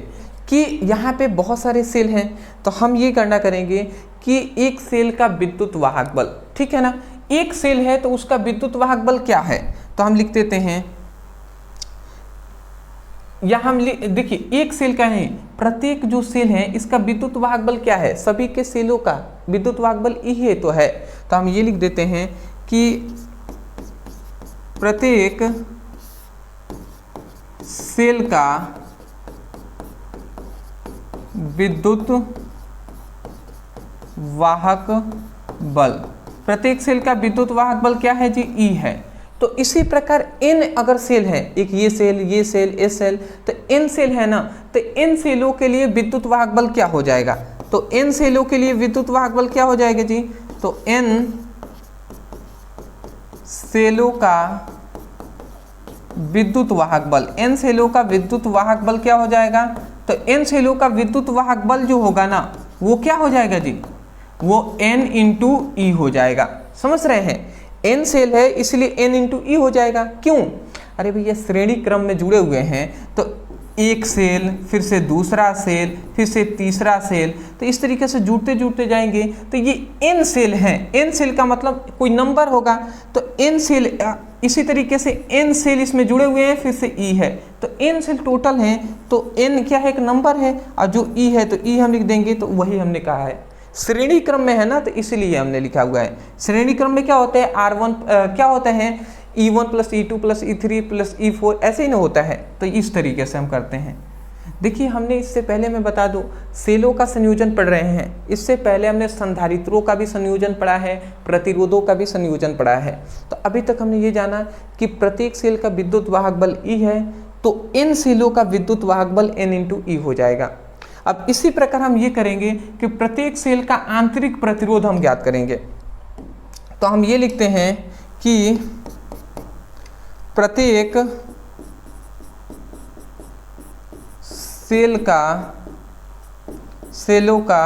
कि यहाँ पे बहुत सारे सेल हैं, तो हम ये गणना करेंगे कि एक सेल का विद्युत वाहक बल। ठीक है ना, एक सेल है तो उसका विद्युत वाहक बल क्या है, तो हम लिख देते हैं, या हम देखिए एक सेल का नहीं, प्रत्येक जो सेल है इसका विद्युत वाहक बल क्या है, सभी के सेलों का विद्युत वाहक बल E तो है। तो हम ये लिख देते हैं कि प्रत्येक सेल का विद्युत वाहक बल, प्रत्येक सेल का विद्युत वाहक बल क्या है जी, E है। तो इसी प्रकार n अगर सेल है, एक ये सेल, ये सेल, तो n सेल है ना, तो n सेलों के लिए विद्युत वाहक बल क्या हो जाएगा, तो n सेलों के लिए विद्युत वाहक बल क्या हो जाएगा जी, तो n सेलों का विद्युत वाहक बल, n सेलों का विद्युत वाहक बल क्या हो जाएगा, तो n सेलों का विद्युत वाहक बल जो होगा ना वो क्या हो जाएगा जी, वो n इंटू ई हो जाएगा। समझ रहे हैं, n सेल है इसलिए n इंटू ई हो जाएगा। क्यों, अरे भैया श्रेणी क्रम में जुड़े हुए हैं तो एक सेल, फिर से दूसरा सेल, फिर से तीसरा सेल, तो इस तरीके से जुड़ते जुड़ते जाएंगे। तो ये n सेल हैं, n सेल का मतलब कोई नंबर होगा, तो n सेल, इसी तरीके से n सेल इसमें जुड़े हुए हैं, फिर से e है, तो n सेल टोटल हैं, तो n क्या है, एक नंबर है, और जो e है तो e हम लिख देंगे, तो वही हमने कहा है श्रेणी क्रम में है ना, तो इसलिए हमने लिखा हुआ है। श्रेणी क्रम में क्या होता है, R1 क्या होता है, E1 plus E2 plus E3 plus E4 ऐसे ही ना होता है, तो इस तरीके से हम करते हैं। देखिए हमने इससे पहले मैं बता दूं सेलों का संयोजन पढ़ रहे हैं, इससे पहले हमने संधारित्रों का भी संयोजन पढ़ा है, प्रतिरोधों का भी संयोजन पढ़ा है। तो अभी तक हमने ये जाना कि प्रत्येक सेल का विद्युत वाहक बल E है, तो n सेलों का विद्युत वाहक बल n इंटू ई हो जाएगा। अब इसी प्रकार हम ये करेंगे कि प्रत्येक सेल का आंतरिक प्रतिरोध हम ज्ञात करेंगे। तो हम ये लिखते हैं कि प्रत्येक सेलों का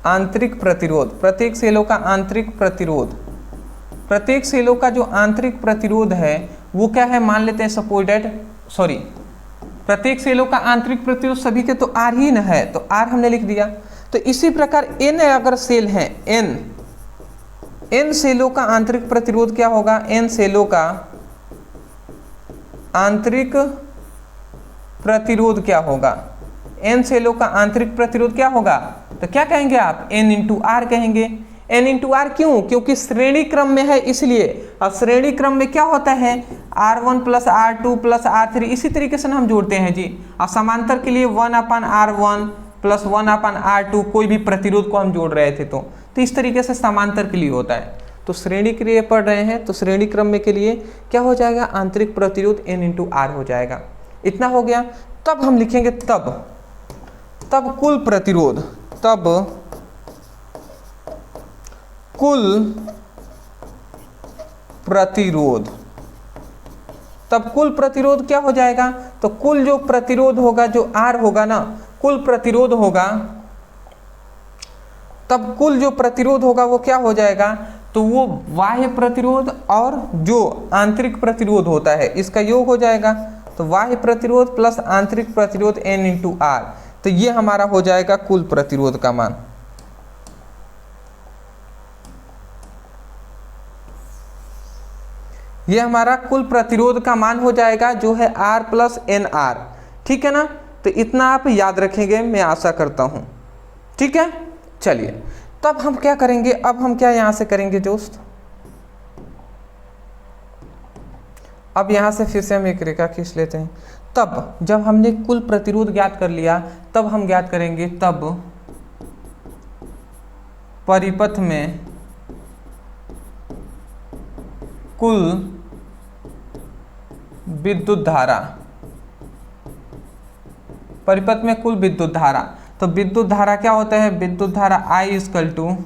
आंतरिक प्रतिरोध, प्रत्येक सेलों का आंतरिक प्रतिरोध, प्रत्येक सेलों का जो आंतरिक प्रतिरोध है वो क्या है, मान लेते हैं सपोज दैट, सॉरी, प्रत्येक सेलों का आंतरिक प्रतिरोध सभी के तो R ही न है, तो R हमने लिख दिया। तो इसी प्रकार n अगर सेल है, n सेलों का आंतरिक प्रतिरोध क्या होगा, n सेलों का आंतरिक प्रतिरोध क्या होगा, n सेलों का आंतरिक प्रतिरोध क्या होगा, तो क्या कहेंगे आप, n इंटू आर कहेंगे। n इंटू आर क्यों, क्योंकि श्रेणी क्रम में है इसलिए। अब श्रेणी क्रम में क्या होता है, R1 plus R2 plus R3, इसी तरीके से हम जोड़ते हैं जी। और समांतर के लिए 1/R1 प्लस 1/R2, कोई भी प्रतिरोध को हम जोड़ रहे थे तो इस तरीके से समांतर के लिए होता है। तो श्रेणी के लिए पढ़ रहे हैं तो श्रेणी क्रम में के लिए क्या हो जाएगा, आंतरिक प्रतिरोध n इंटू आर हो जाएगा। इतना हो गया। तब हम लिखेंगे तब कुल प्रतिरोध, तब कुल प्रतिरोध क्या हो जाएगा, तो कुल जो प्रतिरोध होगा, जो R होगा ना, कुल प्रतिरोध होगा, तब कुल जो प्रतिरोध होगा वो क्या हो जाएगा, तो वो बाह्य प्रतिरोध और जो आंतरिक प्रतिरोध होता है इसका योग हो जाएगा। तो बाह्य प्रतिरोध प्लस आंतरिक प्रतिरोध n इंटू आर, तो ये हमारा हो जाएगा कुल प्रतिरोध का मान। ये हमारा कुल प्रतिरोध का मान हो जाएगा जो है R प्लस एन आर, ठीक है ना। तो इतना आप याद रखेंगे, मैं आशा करता हूं, ठीक है। चलिए तब हम क्या करेंगे, अब हम क्या यहां से करेंगे दोस्त, अब यहां से फिर से हम एक रेखा खींच लेते हैं। तब जब हमने कुल प्रतिरोध ज्ञात कर लिया, तब हम ज्ञात करेंगे, तब परिपथ में कुल विद्युत धारा, परिपथ में कुल विद्युत धारा। तो विद्युत धारा क्या होता है, विद्युत धारा I इक्वल टू,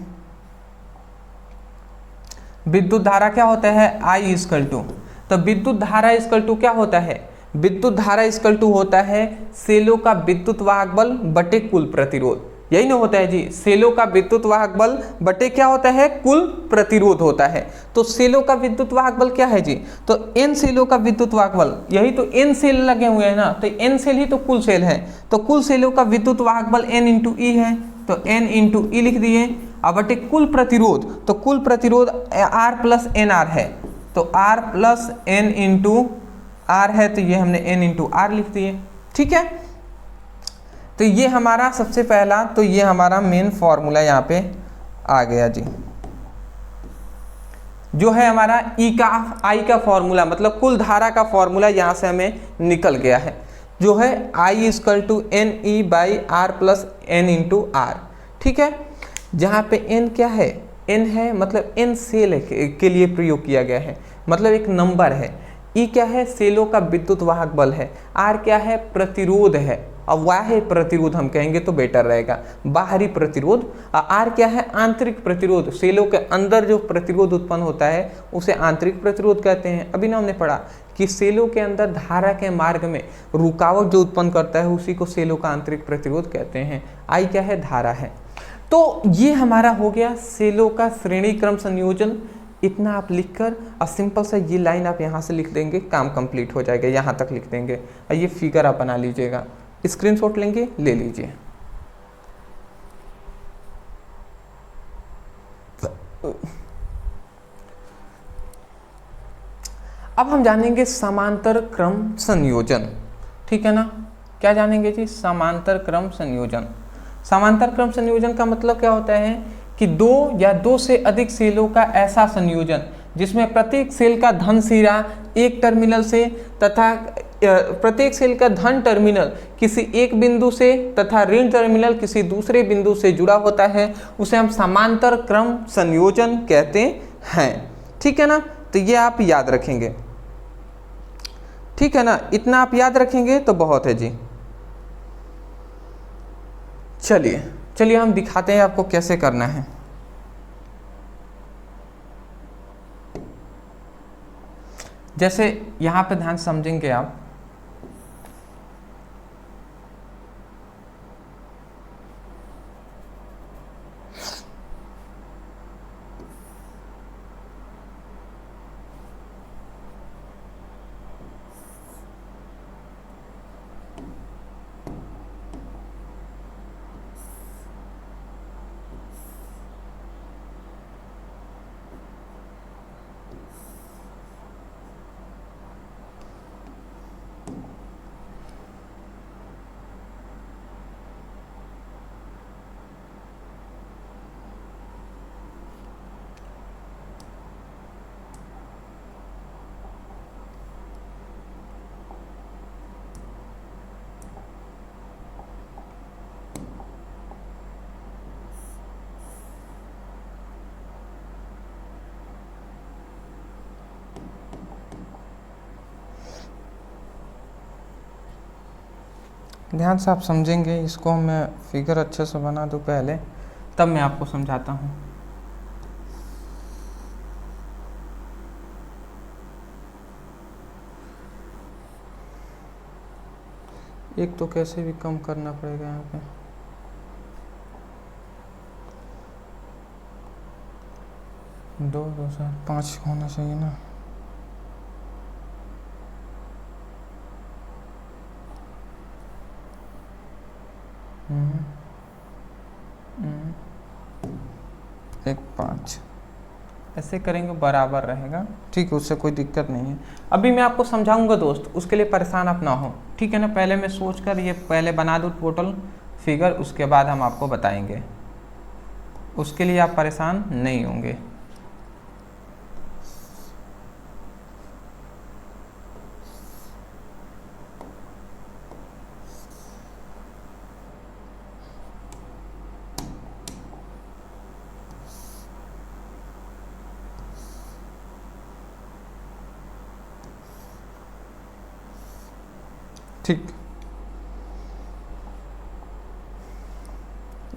विद्युत धारा क्या होता है, I इक्वल टू, तो विद्युत धारा इक्वल टू क्या होता है, विद्युत धारा इक्वल टू होता है सेलों का विद्युत वाहक बल बटे कुल प्रतिरोध। यही ना होता है जी, सेलों का विद्युत वाहक बल बटे क्या होता है, कुल प्रतिरोध होता है। तो सेलों का विद्युत वाहक बल क्या है जी, तो n सेलों का विद्युत वाहक बल, यही तो n सेल लगे हुए हैं ना, तो n सेल ही तो कुल सेल है, तो कुल सेलों का विद्युत वाहक बल n इंटू ई है, तो n इंटू ई लिख दिए। अब बटे कुल प्रतिरोध, तो कुल प्रतिरोध R प्लस एन आर है, तो R plus N into R है, तो ये हमने n इंटू आर लिख दिए, ठीक है। तो ये हमारा सबसे पहला, तो ये हमारा मेन फॉर्मूला यहाँ पे आ गया जी, जो है हमारा I का फॉर्मूला, मतलब कुल धारा का फॉर्मूला यहाँ से हमें निकल गया है, जो है I equal to N E by R plus N into R, ठीक है। जहाँ पे n क्या है, n है मतलब n सेल के लिए प्रयोग किया गया है, मतलब एक नंबर है। E क्या है, सेलों का विद्युत वाहक बल है, R क्या है, प्रतिरोध है, अब बाह्य प्रतिरोध हम कहेंगे तो बेटर रहेगा, बाहरी प्रतिरोध। आर क्या है, आंतरिक प्रतिरोध। सेलों के अंदर जो प्रतिरोध उत्पन्न होता है उसे आंतरिक प्रतिरोध कहते हैं। अभी ना हमने पढ़ा कि सेलों के अंदर धारा के मार्ग में रुकावट जो उत्पन्न करता है उसी को सेलों का आंतरिक प्रतिरोध कहते हैं। आई क्या है, धारा है। तो ये हमारा हो गया सेलों का श्रेणी क्रम संयोजन। इतना आप लिखकर और सिंपल सा ये लाइन आप यहाँ से लिख देंगे, काम कंप्लीट हो जाएगा। यहाँ तक लिख देंगे और ये फिगर आप बना लीजिएगा, स्क्रीनशॉट लेंगे, ले लीजिए। अब हम जानेंगे समांतर क्रम संयोजन, ठीक है ना। क्या जानेंगे जी, समांतर क्रम संयोजन। समांतर क्रम संयोजन का मतलब क्या होता है कि दो या दो से अधिक सेलों का ऐसा संयोजन जिसमें प्रत्येक सेल का धन सिरा एक टर्मिनल से तथा प्रत्येक सेल का धन टर्मिनल किसी एक बिंदु से तथा ऋण टर्मिनल किसी दूसरे बिंदु से जुड़ा होता है, उसे हम समांतर क्रम संयोजन कहते हैं, ठीक है ना। तो ये आप याद रखेंगे, ठीक है ना। इतना आप याद रखेंगे तो बहुत है जी। चलिए चलिए हम दिखाते हैं आपको कैसे करना है। जैसे यहां पे ध्यान समझेंगे आप, ध्यान से आप समझेंगे। इसको मैं फिगर अच्छे से बना दूं पहले, तब मैं आपको समझाता हूं। एक तो कैसे भी कम करना पड़ेगा यहाँ पे, दो से 5 होना चाहिए ना। एक 5 ऐसे करेंगे बराबर रहेगा, ठीक है, उससे कोई दिक्कत नहीं है। अभी मैं आपको समझाऊंगा दोस्त, उसके लिए परेशान आप ना हो, ठीक है ना। पहले मैं सोचकर ये पहले बना दूँ टोटल फिगर, उसके बाद हम आपको बताएंगे, उसके लिए आप परेशान नहीं होंगे। ठीक,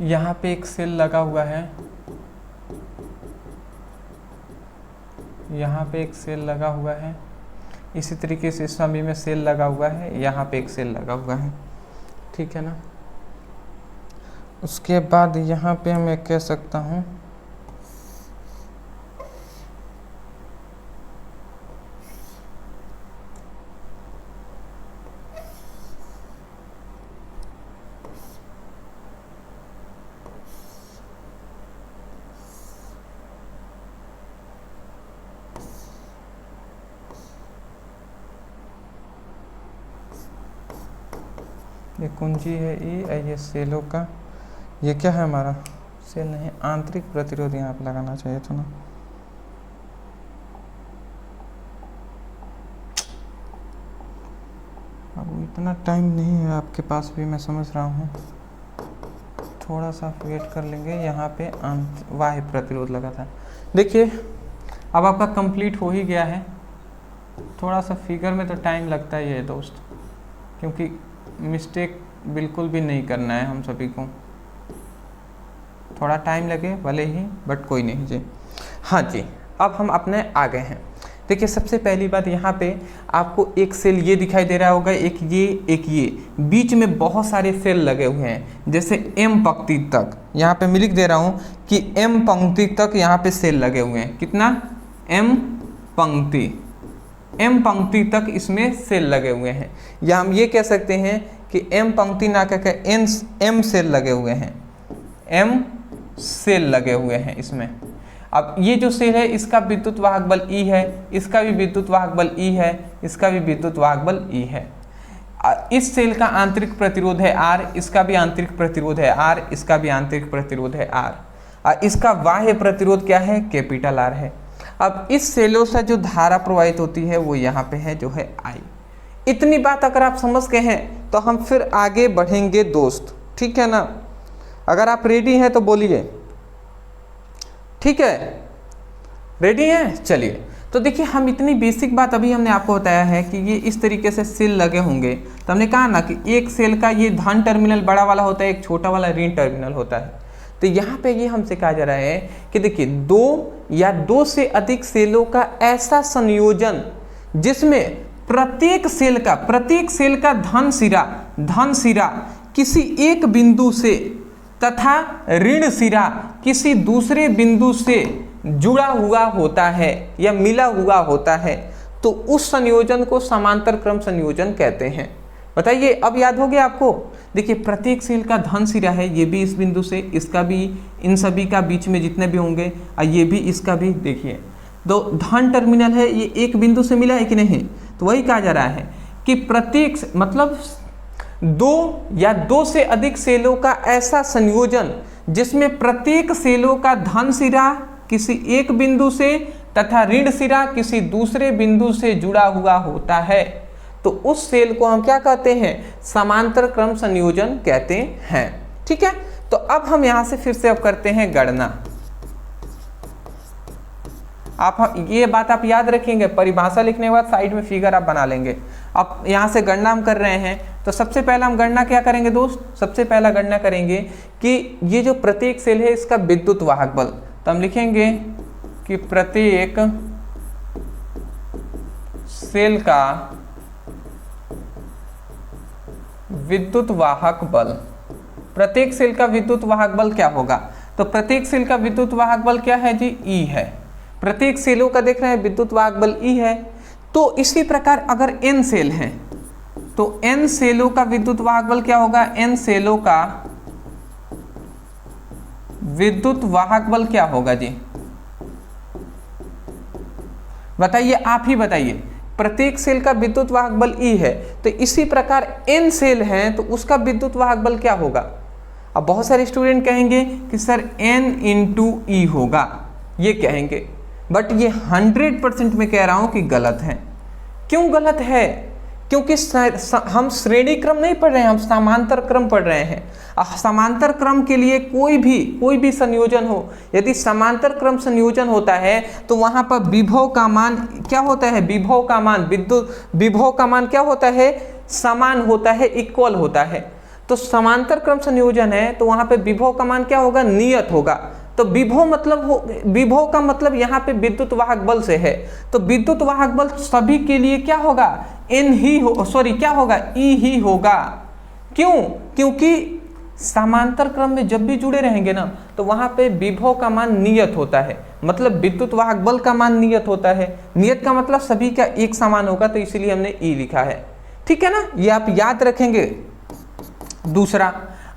यहाँ पे एक सेल लगा हुआ है, यहाँ पे एक सेल लगा हुआ है, इसी तरीके से इस समय में सेल लगा हुआ है, यहाँ पे एक सेल लगा हुआ है, ठीक है ना। उसके बाद यहाँ पे मैं कह सकता हूँ ये कुंजी है ये सेलों का, ये क्या है हमारा सेल नहीं, आंतरिक प्रतिरोध यहाँ पे लगाना चाहिए था ना। अब इतना टाइम नहीं है आपके पास भी, मैं समझ रहा हूँ, थोड़ा सा वेट कर लेंगे। यहाँ पे बाह्य प्रतिरोध लगा था। देखिए अब आपका कंप्लीट हो ही गया है। थोड़ा सा फिगर में तो टाइम लगता ही है दोस्त, क्योंकि मिस्टेक बिल्कुल भी नहीं करना है हम सभी को, थोड़ा टाइम लगे भले ही, बट कोई नहीं जी। हाँ जी, अब हम अपने आगे हैं। देखिए सबसे पहली बात, यहाँ पे आपको एक सेल ये दिखाई दे रहा होगा, एक ये, बीच में बहुत सारे सेल लगे हुए हैं, जैसे एम पंक्ति तक। यहाँ पे मैं लिख दे रहा हूँ कि एम पंक्ति तक यहाँ पे सेल लगे हुए हैं। कितना? एम पंक्ति तक इसमें सेल लगे हुए हैं। या हम ये कह सकते हैं कि एम पंक्ति ना कहकर एम सेल लगे हुए हैं, एम सेल लगे हुए हैं इसमें। अब ये जो सेल है इसका विद्युत वाहक बल E है, इसका भी विद्युत वाहक बल E है, इसका भी विद्युत वाहक बल E है। इस सेल का आंतरिक प्रतिरोध है R, इसका भी आंतरिक प्रतिरोध है R, इसका भी आंतरिक प्रतिरोध है R, और इसका बाह्य प्रतिरोध क्या है? कैपिटल R है। अब इस सेलों से जो धारा प्रवाहित होती है वो यहाँ पे है, जो है I। इतनी बात अगर आप समझ गए हैं तो हम फिर आगे बढ़ेंगे दोस्त, ठीक है ना? अगर आप रेडी हैं तो बोलिए, ठीक है? रेडी हैं? चलिए, तो देखिए हम इतनी बेसिक बात अभी हमने आपको बताया है कि ये इस तरीके से सेल लगे होंगे। तो हमने कहा ना कि एक सेल का ये धन टर्मिनल बड़ा वाला होता है, एक छोटा वाला ऋण टर्मिनल होता है। तो यहाँ पे ये हमसे कहा जा रहा है कि देखिए दो या दो से अधिक सेलों का ऐसा संयोजन जिसमें प्रत्येक सेल का धन सिरा किसी एक बिंदु से तथा ऋण सिरा किसी दूसरे बिंदु से जुड़ा हुआ होता है या मिला हुआ होता है, तो उस संयोजन को समांतर क्रम संयोजन कहते हैं। बताइए, अब याद हो गया आपको? देखिए प्रत्येक सेल का धन सिरा है, ये भी इस बिंदु से, इसका भी, इन सभी का बीच में जितने भी होंगे, और ये भी इसका भी। देखिए दो धन टर्मिनल है, ये एक बिंदु से मिला है कि नहीं? तो वही कहा जा रहा है कि प्रत्येक मतलब दो या दो से अधिक सेलों का ऐसा संयोजन जिसमें प्रत्येक सेलों का धन सिरा किसी एक बिंदु से तथा ऋण सिरा किसी दूसरे बिंदु से जुड़ा हुआ होता है, तो उस सेल को हम क्या कहते हैं? समांतर क्रम संयोजन कहते हैं। ठीक है, तो अब हम यहां से फिर से अब करते हैं गणना। आप ये बात आप याद रखेंगे, परिभाषा लिखने के बाद साइड में फिगर आप बना लेंगे। अब यहाँ से गणना हम कर रहे हैं, तो सबसे पहला हम गणना क्या करेंगे दोस्त? सबसे पहला गणना करेंगे कि ये जो प्रत्येक सेल है इसका विद्युत वाहक बल। तो हम लिखेंगे कि प्रत्येक सेल का विद्युत वाहक बल, प्रत्येक सेल का विद्युत वाहक बल क्या होगा? तो प्रत्येक सेल का विद्युत वाहक बल क्या है जी? E है। प्रत्येक सेलों का देख रहे हैं विद्युत वाहक बल E है। तो इसी प्रकार अगर n सेल हैं तो n सेलों का विद्युत वाहक बल क्या होगा? n सेलों का विद्युत वाहक बल क्या होगा जी? बताइए, आप ही बताइए। प्रत्येक सेल का विद्युत वाहक बल E है, तो इसी प्रकार n सेल हैं तो उसका विद्युत वाहक बल क्या होगा? अब बहुत सारे स्टूडेंट कहेंगे कि सर n × E होगा, ये कहेंगे, बट ये 100% में कह रहा हूं कि गलत है। क्यों गलत है? क्योंकि हम श्रेणी क्रम नहीं पढ़ रहे हैं, हम समांतर क्रम पढ़ रहे हैं। समांतर क्रम के लिए कोई भी संयोजन हो, यदि समांतर क्रम संयोजन होता है तो वहां पर विभव का मान क्या होता है? विभव का मान, विद्युत विभव का मान क्या होता है? समान होता है, इक्वल होता है। तो समांतर क्रम संयोजन है तो वहां पे विभव का मान क्या होगा? नियत होगा। तो विभव का मतलब यहाँ पे विद्युत वाहक बल से है, तो विद्युत वाहक बल सभी के लिए क्या होगा? क्या होगा? E ही होगा। क्यों? क्योंकि समांतर क्रम में जब भी जुड़े रहेंगे ना तो वहां पे विभव का मान नियत होता है, मतलब विद्युत वाहक बल का मान नियत होता है। नियत का मतलब सभी का एक समान होगा, तो इसीलिए हमने E लिखा है। ठीक है ना, ये आप याद रखेंगे। दूसरा,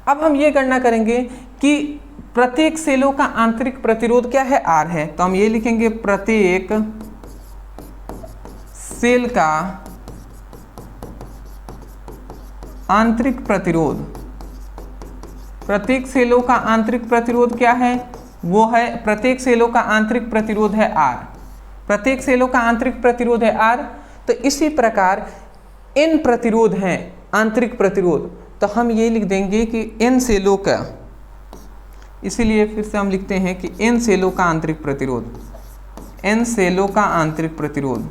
अब हम ये गणना करेंगे कि प्रत्येक सेलों का आंतरिक प्रतिरोध क्या है? R है। तो हम ये लिखेंगे प्रत्येक सेल का आंतरिक प्रतिरोध, प्रत्येक सेलों का आंतरिक प्रतिरोध क्या है? वो है, प्रत्येक सेलों का आंतरिक प्रतिरोध है R। प्रत्येक सेलों का आंतरिक प्रतिरोध है R। तो इसी प्रकार n प्रतिरोध हैं आंतरिक प्रतिरोध, तो हम ये लिख देंगे कि n सेलों का, इसीलिए फिर से हम लिखते हैं कि n सेलों का आंतरिक प्रतिरोध, n सेलों का आंतरिक प्रतिरोध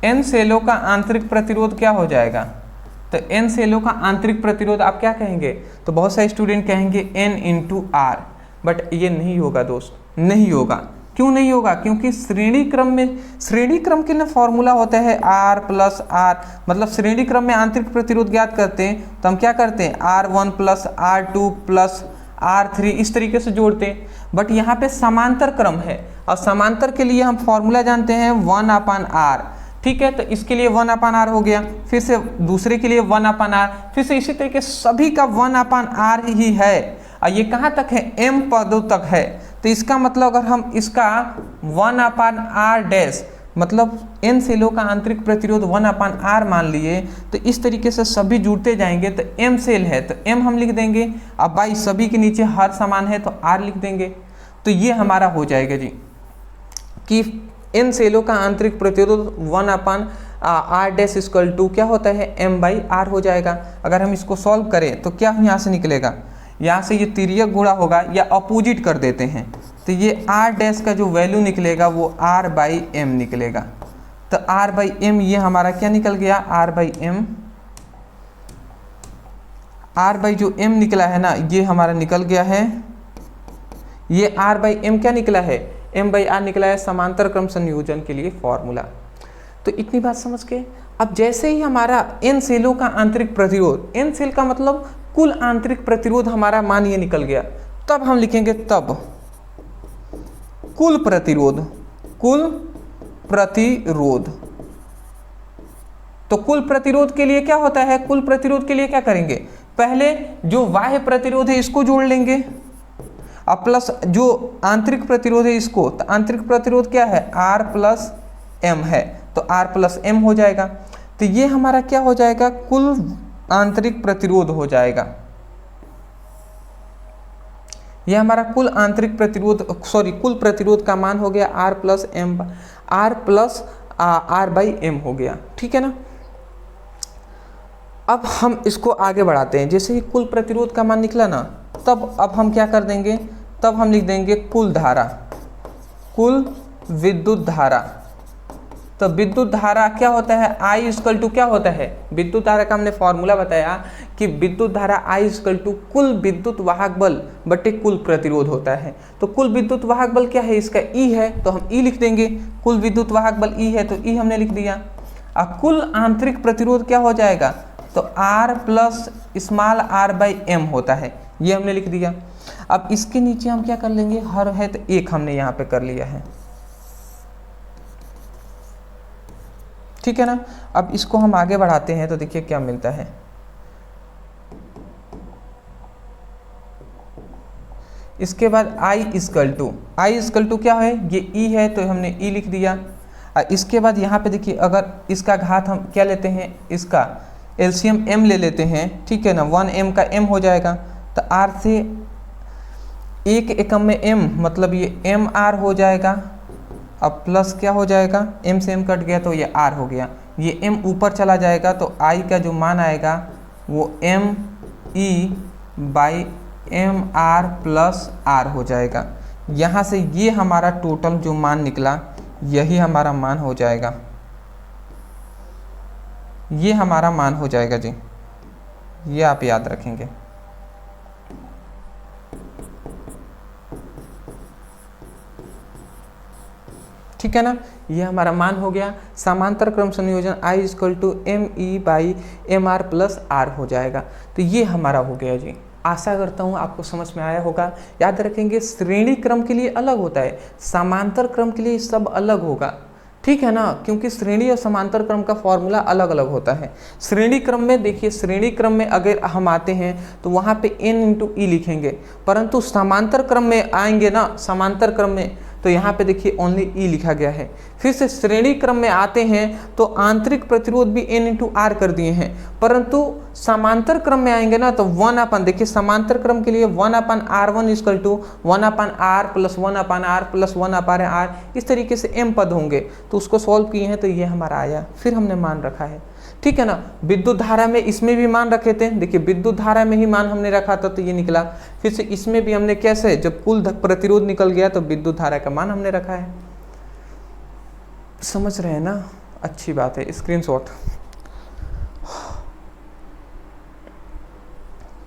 n सेलों का आंतरिक प्रतिरोध क्या हो जाएगा, तो n सेलों का आंतरिक प्रतिरोध आप क्या कहेंगे, तो बहुत सारे स्टूडेंट कहेंगे n इंटू आर, बट ये नहीं होगा दोस्त, नहीं होगा। क्यों नहीं होगा, क्योंकि श्रेणी क्रम के लिए फॉर्मूला होता है R प्लस आर, मतलब श्रेणी क्रम में आंतरिक प्रतिरोध ज्ञात करते हैं तो हम क्या करते हैं R1 plus R2 plus R3 इस तरीके से जोड़ते हैं। बट यहाँ पे समांतर क्रम है और समांतर के लिए हम फॉर्मूला जानते हैं 1/r, ठीक है। तो इसके लिए 1/r हो गया, फिर से दूसरे के लिए 1/r, फिर से इसी तरीके सभी का 1/r ही है और ये कहाँ तक है, m पदों तक है। तो इसका मतलब अगर हम इसका 1/r डैश मतलब n सेलों का आंतरिक प्रतिरोध 1/r मान लिए, तो इस तरीके से सभी जुड़ते जाएंगे तो m सेल है तो m हम लिख देंगे, अब बाई सभी के नीचे हर समान है तो r लिख देंगे। तो ये हमारा हो जाएगा जी कि n सेलों का आंतरिक प्रतिरोध 1/r डैश इक्वल टू क्या होता है, m/r हो जाएगा। अगर हम इसको सॉल्व करें तो क्या यहाँ से निकलेगा, यहाँ से ये तिर्यक गुणा होगा या अपोजिट कर देते हैं तो ये r डैश का जो वैल्यू निकलेगा वो r/m निकलेगा। तो r/m ये हमारा क्या निकल गया, r जो m निकला है ना ये हमारा निकल गया है, ये r/m क्या निकला है, m/r निकला है समांतर क्रम संयोजन के लिए फॉर्मूला। तो इतनी बात समझ के अब जैसे ही हमारा n सेलों का आंतरिक प्रतिरोध, n सेल का मतलब कुल आंतरिक प्रतिरोध हमारा मान ये निकल गया, तब हम लिखेंगे तब कुल प्रतिरोध, तो कुल प्रतिरोध के लिए क्या होता है, कुल प्रतिरोध के लिए क्या करेंगे, पहले जो बाह्य प्रतिरोध है इसको जोड़ लेंगे और प्लस जो आंतरिक प्रतिरोध है इसको, तो आंतरिक प्रतिरोध क्या है R प्लस m है तो R प्लस m हो जाएगा। तो ये हमारा क्या हो जाएगा, कुल आंतरिक प्रतिरोध हो जाएगा। यह हमारा कुल आंतरिक प्रतिरोध कुल प्रतिरोध का मान हो गया R प्लस R/m हो गया, ठीक है ना। अब हम इसको आगे बढ़ाते हैं, जैसे ही कुल प्रतिरोध का मान निकला ना तब अब हम क्या कर देंगे, तब हम लिख देंगे कुल धारा, कुल विद्युत धारा। तो विद्युत धारा क्या होता है, I इक्वल टू क्या होता है, विद्युत धारा का हमने फॉर्मूला बताया कि विद्युत धारा I इक्वल टू कुल विद्युत वाहक बल बटे कुल प्रतिरोध होता है। तो कुल विद्युत वाहक बल क्या है, इसका E है तो हम E लिख देंगे, कुल विद्युत वाहक बल E है तो E हमने लिख दिया। अब कुल आंतरिक प्रतिरोध क्या हो जाएगा, तो R प्लस स्मॉल r/m होता है, ये हमने लिख दिया। अब इसके नीचे हम क्या कर लेंगे, हर है तो एक हमने यहाँ पे कर लिया है, ठीक है ना। अब इसको हम आगे बढ़ाते हैं तो देखिए क्या मिलता है, इसके बाद I इक्वल टू क्या है, ये E है तो हमने E लिख दिया। इसके बाद यहाँ पे देखिए अगर इसका घात हम क्या लेते हैं, इसका एलसीएम m ले लेते हैं, ठीक है ना, 1m का m हो जाएगा तो R से एक एकम में m मतलब ये mr हो जाएगा। अब प्लस क्या हो जाएगा, m से m कट गया तो ये r हो गया, ये m ऊपर चला जाएगा तो I का जो मान आएगा वो me/mr प्लस r हो जाएगा। यहाँ से ये हमारा टोटल जो मान निकला यही हमारा मान हो जाएगा, ये हमारा मान हो जाएगा जी, ये आप याद रखेंगे। ठीक है ना, ये हमारा मान हो गया। समांतर क्रम संयोजन I equal to me/mr plus r हो जाएगा। तो ये हमारा हो गया जी। आशा करता हूँ आपको समझ में आया होगा। याद रखेंगे श्रेणी क्रम के लिए अलग होता है, समांतर क्रम के लिए सब अलग होगा, ठीक है ना, क्योंकि श्रेणी और समांतर क्रम का फॉर्मूला अलग अलग होता है। श्रेणी क्रम में देखिए, श्रेणी क्रम में अगर हम आते हैं तो वहाँ पे n इंटू ई लिखेंगे, परंतु समांतर क्रम में आएंगे ना, समांतर क्रम में तो यहाँ पे देखिए ओनली ई लिखा गया है। फिर से श्रेणी क्रम में आते हैं तो आंतरिक प्रतिरोध भी n इंटू आर कर दिए हैं, परंतु समांतर क्रम में आएंगे ना तो 1/, देखिए समांतर क्रम के लिए 1/r1 equal to 1/r plus 1/r plus 1/r, इस तरीके से m पद होंगे। तो उसको सॉल्व किए हैं तो ये हमारा आया, फिर हमने मान रखा है, ठीक है ना। विद्युत धारा में इसमें भी मान रखे थे, देखिए विद्युत धारा में ही मान हमने रखा था तो ये निकला। फिर से इसमें भी हमने कैसे, जब कुल प्रतिरोध निकल गया तो विद्युत धारा का मान हमने रखा है। समझ रहे हैं ना। अच्छी बात है, स्क्रीनशॉट।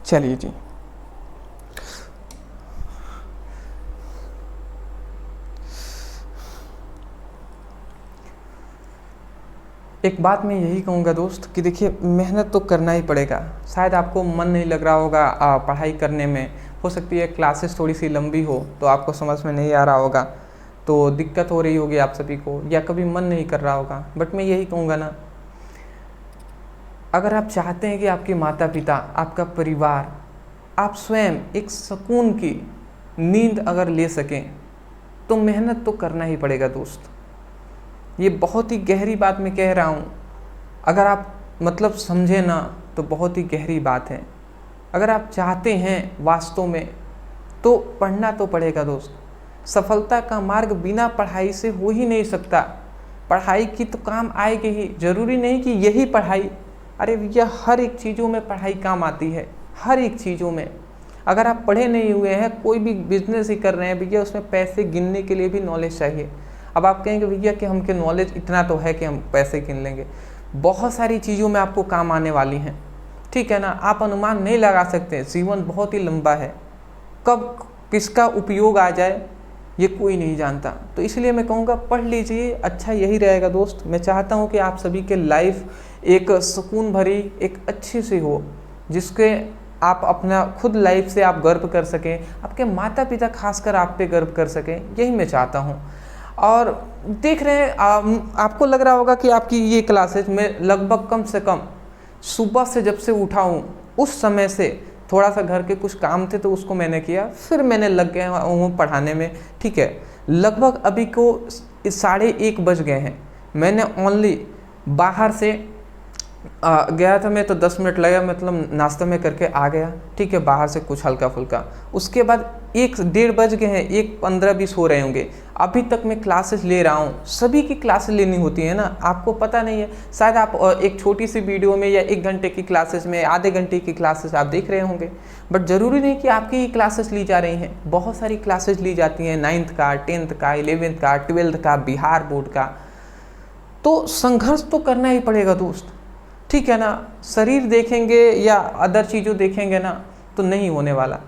चलिए जी, एक बात मैं यही कहूँगा दोस्त कि देखिए मेहनत तो करना ही पड़ेगा। शायद आपको मन नहीं लग रहा होगा पढ़ाई करने में, हो सकती है क्लासेस थोड़ी सी लंबी हो तो आपको समझ में नहीं आ रहा होगा, तो दिक्कत हो रही होगी आप सभी को, या कभी मन नहीं कर रहा होगा। बट मैं यही कहूँगा ना, अगर आप चाहते हैं कि आपके माता पिता, आपका परिवार, आप स्वयं एक सुकून की नींद अगर ले सकें तो मेहनत तो करना ही पड़ेगा दोस्त। ये बहुत ही गहरी बात मैं कह रहा हूँ, अगर आप मतलब समझे ना तो बहुत ही गहरी बात है। अगर आप चाहते हैं वास्तव में तो पढ़ना तो पड़ेगा दोस्त। सफलता का मार्ग बिना पढ़ाई से हो ही नहीं सकता। पढ़ाई की तो काम आएगी ही, ज़रूरी नहीं कि यही पढ़ाई, अरे भैया हर एक चीज़ों में पढ़ाई काम आती है, हर एक चीज़ों में। अगर आप पढ़े नहीं हुए हैं, कोई भी बिजनेस ही कर रहे हैं भैया, उसमें पैसे गिनने के लिए भी नॉलेज चाहिए। अब आप कहेंगे भैया कि हमके नॉलेज इतना तो है कि हम पैसे गिन लेंगे, बहुत सारी चीज़ों में आपको काम आने वाली हैं, ठीक है ना। आप अनुमान नहीं लगा सकते, जीवन बहुत ही लंबा है, कब किसका उपयोग आ जाए ये कोई नहीं जानता। तो इसलिए मैं कहूँगा पढ़ लीजिए, अच्छा यही रहेगा दोस्त। मैं चाहता हूँ कि आप सभी के लाइफ एक सुकून भरी, एक अच्छी सी हो, जिसके आप अपना खुद लाइफ से आप गर्व कर सकें, आपके माता पिता खासकर आप पे गर्व कर सकें, यही मैं चाहता हूँ। और देख रहे हैं आपको लग रहा होगा कि आपकी ये क्लासेज में लगभग कम से कम सुबह से जब से उठा हूँ उस समय से थोड़ा सा घर के कुछ काम थे तो उसको मैंने किया, फिर मैंने लग गया हूँ पढ़ाने में, ठीक है। लगभग अभी को 1:30 बज गए हैं। मैंने ओनली बाहर से गया था मैं तो 10 मिनट लगा, मतलब नाश्ता में करके आ गया, ठीक है, बाहर से कुछ हल्का फुल्का। उसके बाद 1-1:30 बज गए हैं, 1:15-20 हो रहे होंगे, अभी तक मैं क्लासेस ले रहा हूँ। सभी की क्लासेस लेनी होती है ना, आपको पता नहीं है, शायद आप एक छोटी सी वीडियो में या 1 घंटे की क्लासेस में, आधे घंटे की क्लासेस आप देख रहे होंगे, बट ज़रूरी नहीं कि आपकी ही क्लासेस ली जा रही हैं। बहुत सारी क्लासेस ली जाती हैं, 9th का, 10th का, 11th का, 12th का, बिहार बोर्ड का। तो संघर्ष तो करना ही पड़ेगा दोस्त, ठीक है ना। शरीर देखेंगे या अदर चीज़ों देखेंगे ना तो नहीं होने वाला।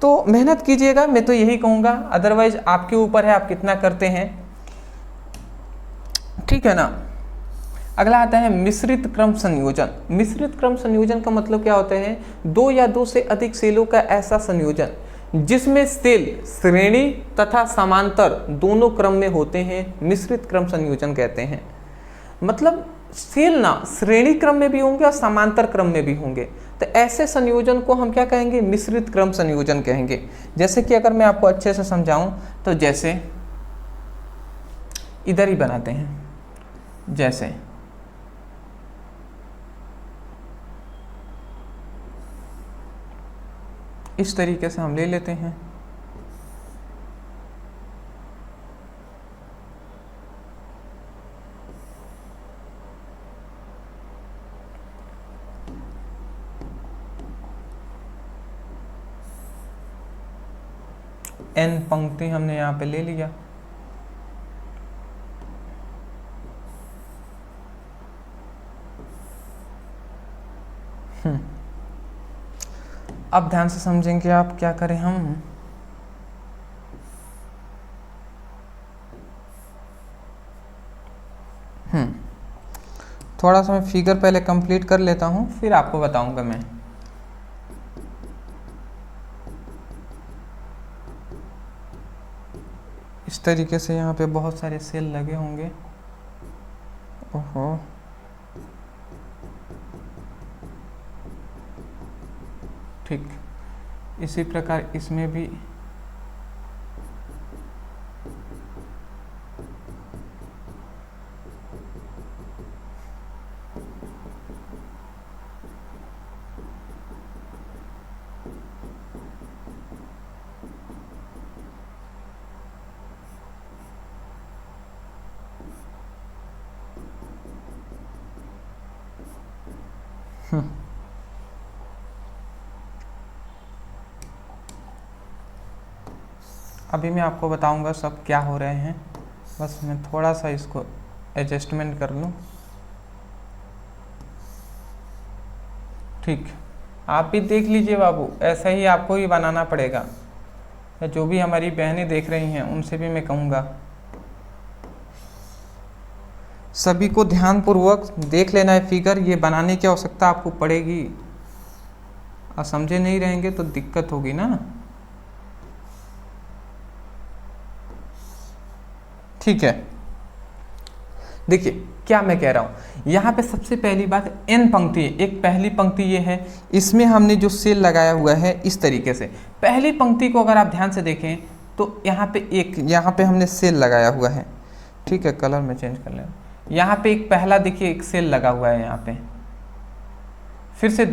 तो मेहनत कीजिएगा, मैं तो यही कहूँगा, अदरवाइज आपके ऊपर है आप कितना करते हैं, ठीक है ना। अगला आता है मिश्रित क्रम संयोजन। मिश्रित क्रम संयोजन का मतलब क्या होता है? 2 या 2 से अधिक सेलों का ऐसा संयोजन जिसमें सेल श्रेणी तथा समांतर दोनों क्रम में होते हैं, मिश्रित क्रम संयोजन कहते हैं। मतलब सेल ना श्रेणी क्रम में भी होंगे और समांतर क्रम में भी होंगे, तो ऐसे संयोजन को हम क्या कहेंगे? मिश्रित क्रम संयोजन कहेंगे। जैसे कि अगर मैं आपको अच्छे से समझाऊं तो जैसे इधर ही बनाते हैं, जैसे इस तरीके से हम ले लेते हैं। n पंक्ति हमने यहाँ पे ले लिया। अब ध्यान से समझेंगे आप, क्या करें हम, थोड़ा सा मैं फिगर पहले कंप्लीट कर लेता हूँ, फिर आपको बताऊंगा मैं। इस तरीके से यहाँ पे बहुत सारे सेल लगे होंगे। ओहो, ठीक, इसी प्रकार इसमें भी अभी मैं आपको बताऊंगा सब क्या हो रहे हैं। बस मैं थोड़ा सा इसको एडजस्टमेंट कर लूँ। ठीक, आप भी देख लीजिए बाबू, ऐसा ही आपको ही बनाना पड़ेगा। या जो भी हमारी बहनें देख रही हैं उनसे भी मैं कहूँगा, सभी को ध्यानपूर्वक देख लेना है फिगर। ये बनाने की आवश्यकता आपको पड़ेगी, और समझे नहीं रहेंगे तो दिक्कत होगी ना। ठीक है, देखिए क्या मैं कह रहा हूँ। यहाँ पे सबसे पहली बात n पंक्ति है, एक पहली पंक्ति ये है, इसमें हमने जो सेल लगाया हुआ है इस तरीके से। पहली पंक्ति को अगर आप ध्यान से देखें तो यहाँ पे यहाँ पे हमने सेल लगाया हुआ है। ठीक है, कलर में चेंज कर लें। यहाँ पे एक पहला देखिए एक सेल लगा हुआ है यहाँ पे, फिर से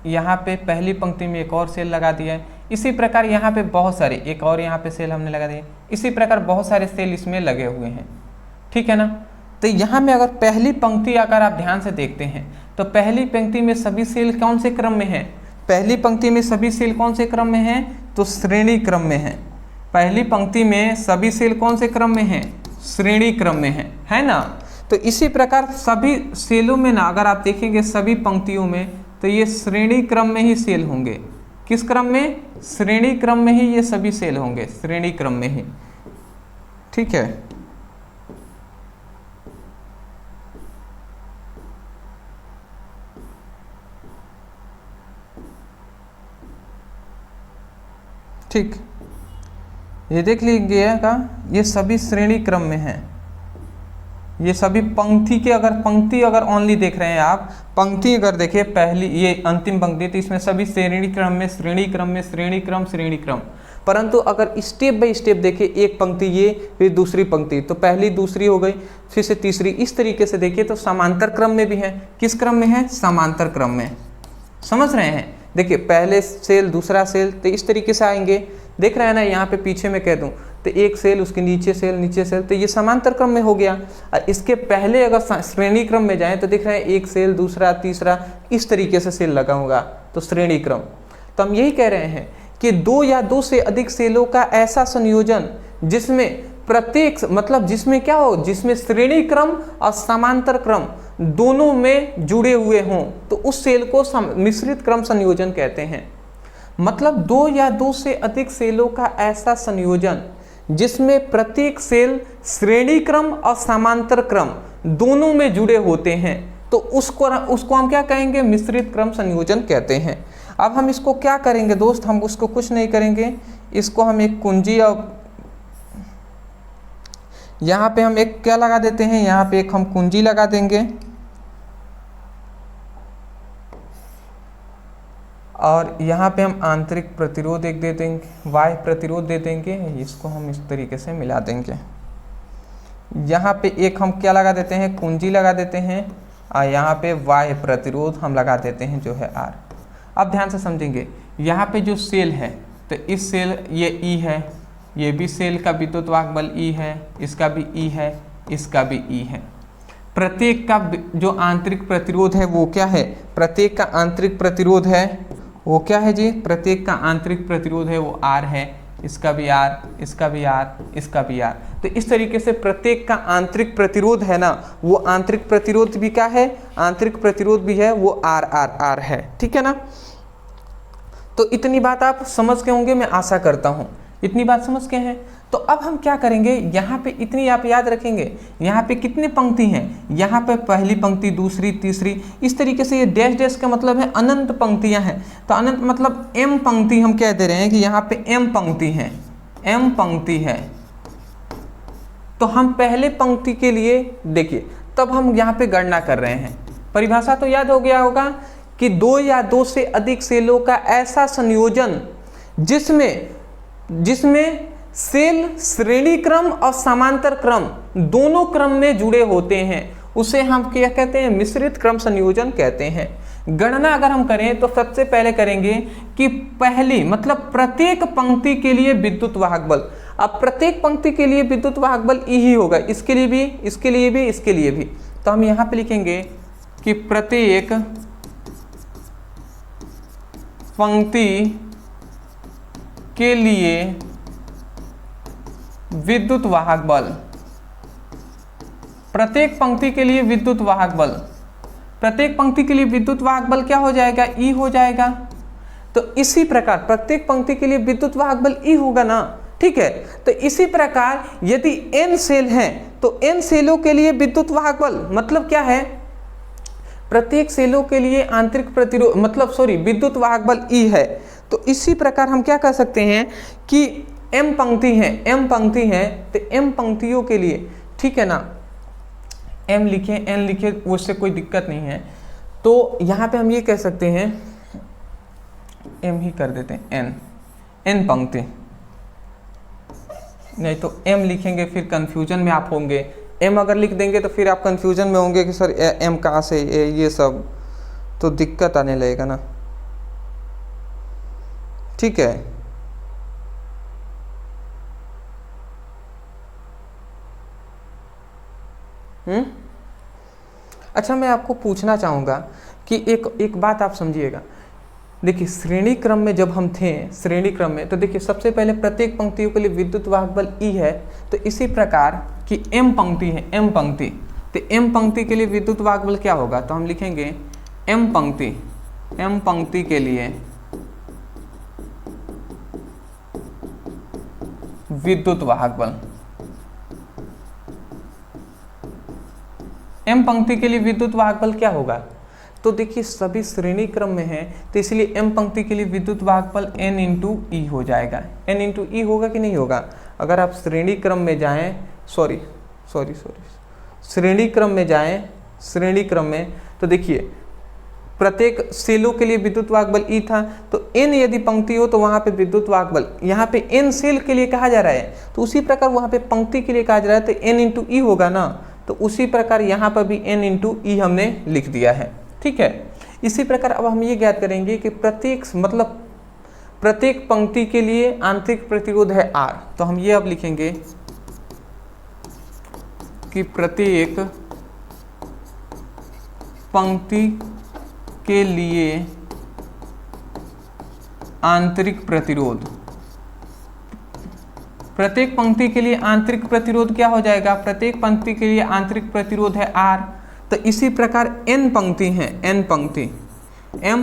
यहाँ पे पहली पंक्ति में एक और सेल लगा दिया है। इसी प्रकार यहाँ पे बहुत सारे, एक और यहाँ पे सेल हमने लगा दिए। इसी प्रकार बहुत सारे सेल इसमें लगे हुए हैं। ठीक है ना। तो यहाँ में अगर पहली पंक्ति अगर आप ध्यान से देखते हैं तो पहली पंक्ति में सभी सेल कौन से क्रम में हैं? पहली पंक्ति में सभी सेल कौन से क्रम में हैं? तो श्रेणी क्रम में हैं। पहली पंक्ति में सभी सेल कौन से क्रम में हैं? श्रेणी क्रम में है ना। तो इसी प्रकार सभी सेलों में ना अगर आप देखेंगे सभी पंक्तियों में, तो ये श्रेणी क्रम में ही सेल होंगे। किस क्रम में? श्रेणी क्रम में ही ये सभी सेल होंगे, श्रेणी क्रम में ही। ठीक है, ठीक, ये देख लीजिएगा, ये सभी श्रेणी क्रम में हैं। ये सभी पंक्ति के, अगर पंक्ति अगर ओनली देख रहे हैं आप, पंक्ति अगर देखिए पहली ये अंतिम पंक्ति, तो इसमें सभी श्रेणी क्रम में, श्रेणी क्रम में, श्रेणी क्रम, श्रेणी क्रम। परंतु अगर स्टेप बाय स्टेप देखिए, एक पंक्ति ये, फिर दूसरी पंक्ति, तो पहली दूसरी हो गई, फिर से तीसरी, इस तरीके से देखिए तो समांतर क्रम में भी है। किस क्रम में है? समांतर क्रम में। समझ रहे हैं? देखिए पहले सेल, दूसरा सेल, तो इस तरीके से आएंगे। देख रहे हैं ना, यहाँ पे पीछे में कह दूं तो एक सेल, उसके नीचे सेल, नीचे सेल, तो ये समांतर क्रम में हो गया। और इसके पहले अगर श्रेणी क्रम में जाएं तो दिख रहे हैं एक सेल, दूसरा, तीसरा, इस तरीके से सेल लगा होगा, तो श्रेणी क्रम। तो हम यही कह रहे हैं कि दो या दो से अधिक सेलों का ऐसा संयोजन जिसमें प्रत्येक, मतलब जिसमें क्या हो, जिसमें श्रेणी क्रम और समांतर क्रम दोनों में जुड़े हुए हों, तो उस सेल को मिश्रित क्रम संयोजन कहते हैं। मतलब दो या दो से अधिक सेलों का ऐसा संयोजन जिसमें प्रत्येक सेल श्रेणी क्रम और समांतर क्रम दोनों में जुड़े होते हैं, तो उसको हम क्या कहेंगे? मिश्रित क्रम संयोजन कहते हैं। अब हम इसको क्या करेंगे दोस्त? हम उसको कुछ नहीं करेंगे, इसको हम एक कुंजी, और यहाँ पे हम एक क्या लगा देते हैं? यहाँ पे एक हम कुंजी लगा देंगे, और यहाँ पे हम आंतरिक प्रतिरोध एक दे देंगे, बाह्य प्रतिरोध दे देंगे। इसको हम इस तरीके से मिला देंगे। यहाँ पे एक हम क्या लगा देते हैं? कुंजी लगा देते हैं, और यहाँ पे बाह्य प्रतिरोध हम लगा देते हैं जो है R। अब ध्यान से समझेंगे, यहाँ पे जो सेल है, तो इस सेल ये E है, ये भी सेल का विद्युत वाहक बल E है, इसका भी E है, इसका भी E है। प्रत्येक का जो आंतरिक प्रतिरोध है वो क्या है? प्रत्येक का आंतरिक प्रतिरोध है वो क्या है जी? प्रत्येक का आंतरिक प्रतिरोध है वो R है। इसका भी R, इसका भी R, इसका भी R। तो इस तरीके से प्रत्येक का आंतरिक प्रतिरोध है ना, वो आंतरिक प्रतिरोध भी क्या है? आंतरिक प्रतिरोध भी है वो R R R है। ठीक है ना। तो इतनी बात आप समझ के होंगे, मैं आशा करता हूँ इतनी बात समझ के हैं। तो अब हम क्या करेंगे, यहाँ पे इतनी आप याद रखेंगे, यहाँ पे कितने पंक्ति हैं? यहाँ पे पहली पंक्ति, दूसरी, तीसरी, इस तरीके से। ये डैश डैश का मतलब है अनंत पंक्तियाँ हैं। तो अनंत मतलब m पंक्ति हम कह दे रहे हैं कि यहाँ पे m पंक्ति है, m पंक्ति है। तो हम पहले पंक्ति के लिए देखिए, तब हम यहाँ पे गणना कर रहे हैं। परिभाषा तो याद हो गया होगा कि दो या दो से अधिक सेलों का ऐसा संयोजन जिसमें सेल श्रेणी क्रम और समांतर क्रम दोनों क्रम में जुड़े होते हैं, उसे हम क्या कहते हैं? मिश्रित क्रम संयोजन कहते हैं। गणना अगर हम करें तो सबसे पहले करेंगे कि पहली, मतलब प्रत्येक पंक्ति के लिए विद्युत वाहक बल। अब प्रत्येक पंक्ति के लिए विद्युत वाहक बल E ही होगा, इसके लिए भी, इसके लिए भी, इसके लिए भी। तो हम यहाँ पे लिखेंगे कि प्रत्येक पंक्ति के लिए विद्युत वाहक बल, प्रत्येक पंक्ति के लिए विद्युत वाहक बल, प्रत्येक पंक्ति के लिए विद्युत वाहक बल क्या हो जाएगा, E हो जाएगा। तो इसी प्रकार प्रत्येक पंक्ति के लिए विद्युत वाहक बल E होगा ना, ठीक है। तो इसी प्रकार यदि n सेल हैं तो n सेलों के लिए विद्युत वाहक बल मतलब क्या है, प्रत्येक सेलों के लिए आंतरिक प्रतिरोध मतलब विद्युत वाहक बल E है। तो इसी प्रकार हम क्या कर सकते हैं कि m पंक्ति है तो m पंक्तियों के लिए, ठीक है ना, m लिखे n लिखे उससे कोई दिक्कत नहीं है। तो यहाँ पे हम ये कह सकते हैं m ही कर देते हैं, n पंक्ति, नहीं तो m लिखेंगे फिर कंफ्यूजन में आप होंगे। m अगर लिख देंगे तो फिर आप कंफ्यूजन में होंगे कि सर m कहाँ से, ये सब तो दिक्कत आने लगेगा ना, ठीक है। अच्छा, मैं आपको पूछना चाहूँगा कि एक बात आप समझिएगा। देखिए श्रेणी क्रम में जब हम थे, श्रेणी क्रम में, तो देखिए सबसे पहले प्रत्येक पंक्तियों के लिए विद्युत वाहक बल E है। तो इसी प्रकार कि m पंक्ति है, m पंक्ति, तो m पंक्ति के लिए विद्युत वाहक बल क्या होगा, तो हम लिखेंगे m पंक्ति के लिए विद्युत वाहक बल, m पंक्ति के लिए विद्युत वाहक बल क्या होगा। तो देखिए सभी श्रेणी क्रम में है तो इसलिए m पंक्ति के लिए विद्युत वाहक बल n इंटू ई हो जाएगा। n इंटू ई होगा कि नहीं होगा। अगर आप श्रेणी क्रम में जाएं, श्रेणी क्रम में तो देखिए प्रत्येक सेलों के लिए विद्युत वाहक बल E था, तो n यदि पंक्ति हो तो वहाँ पे विद्युत वाहक बल, यहाँ पे n सेल के लिए कहा जा रहा है तो उसी प्रकार वहाँ पे पंक्ति के लिए कहा जा रहा है तो n इंटू ई होगा ना। तो उसी प्रकार यहाँ पर भी n इंटू ई हमने लिख दिया है, ठीक है। इसी प्रकार अब हम ये ज्ञात करेंगे कि प्रत्येक पंक्ति के लिए आंतरिक प्रतिरोध है R। तो हम ये अब लिखेंगे कि प्रत्येक पंक्ति के लिए आंतरिक प्रतिरोध, प्रत्येक पंक्ति के लिए आंतरिक प्रतिरोध क्या हो जाएगा, प्रत्येक पंक्ति के लिए आंतरिक प्रतिरोध है R। तो इसी प्रकार n पंक्ति है, m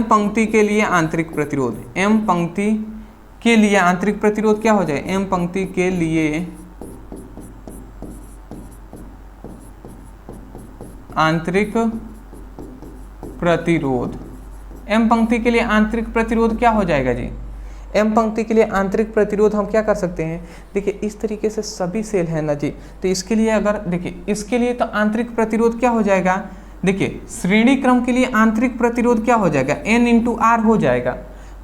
पंक्ति के लिए आंतरिक प्रतिरोध, m पंक्ति के लिए आंतरिक प्रतिरोध क्या हो जाए, m पंक्ति के लिए आंतरिक प्रतिरोध, m पंक्ति के लिए आंतरिक प्रतिरोध क्या हो जाएगा जी, m पंक्ति के लिए आंतरिक प्रतिरोध हम क्या कर सकते हैं, देखिए इस तरीके से सभी सेल है ना जी। तो इसके लिए अगर देखिए इसके लिए तो आंतरिक प्रतिरोध क्या हो जाएगा, देखिए श्रेणी क्रम के लिए आंतरिक प्रतिरोध क्या हो जाएगा, n इंटू आर हो जाएगा।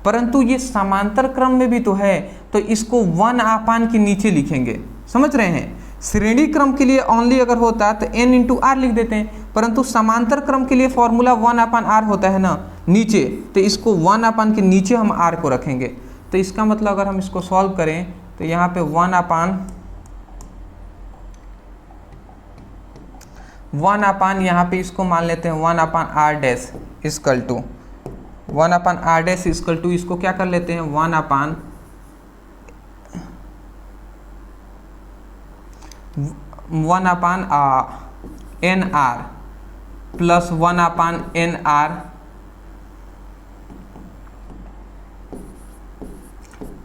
परंतु ये समांतर क्रम में भी तो है तो इसको 1/r के नीचे लिखेंगे, समझ रहे हैं। श्रेणी क्रम के लिए ओनली अगर होता तो n इंटू आर लिख देते हैं, परंतु समांतर क्रम के लिए फॉर्मूला 1/r होता है ना नीचे, तो इसको 1/r के नीचे हम r को रखेंगे। तो इसका मतलब अगर हम इसको सॉल्व करें तो यहाँ पे 1/r यहाँ पे इसको मान लेते हैं 1/r dash equal to 1/r dash equal to इसको क्या कर लेते हैं 1/n r plus 1/n r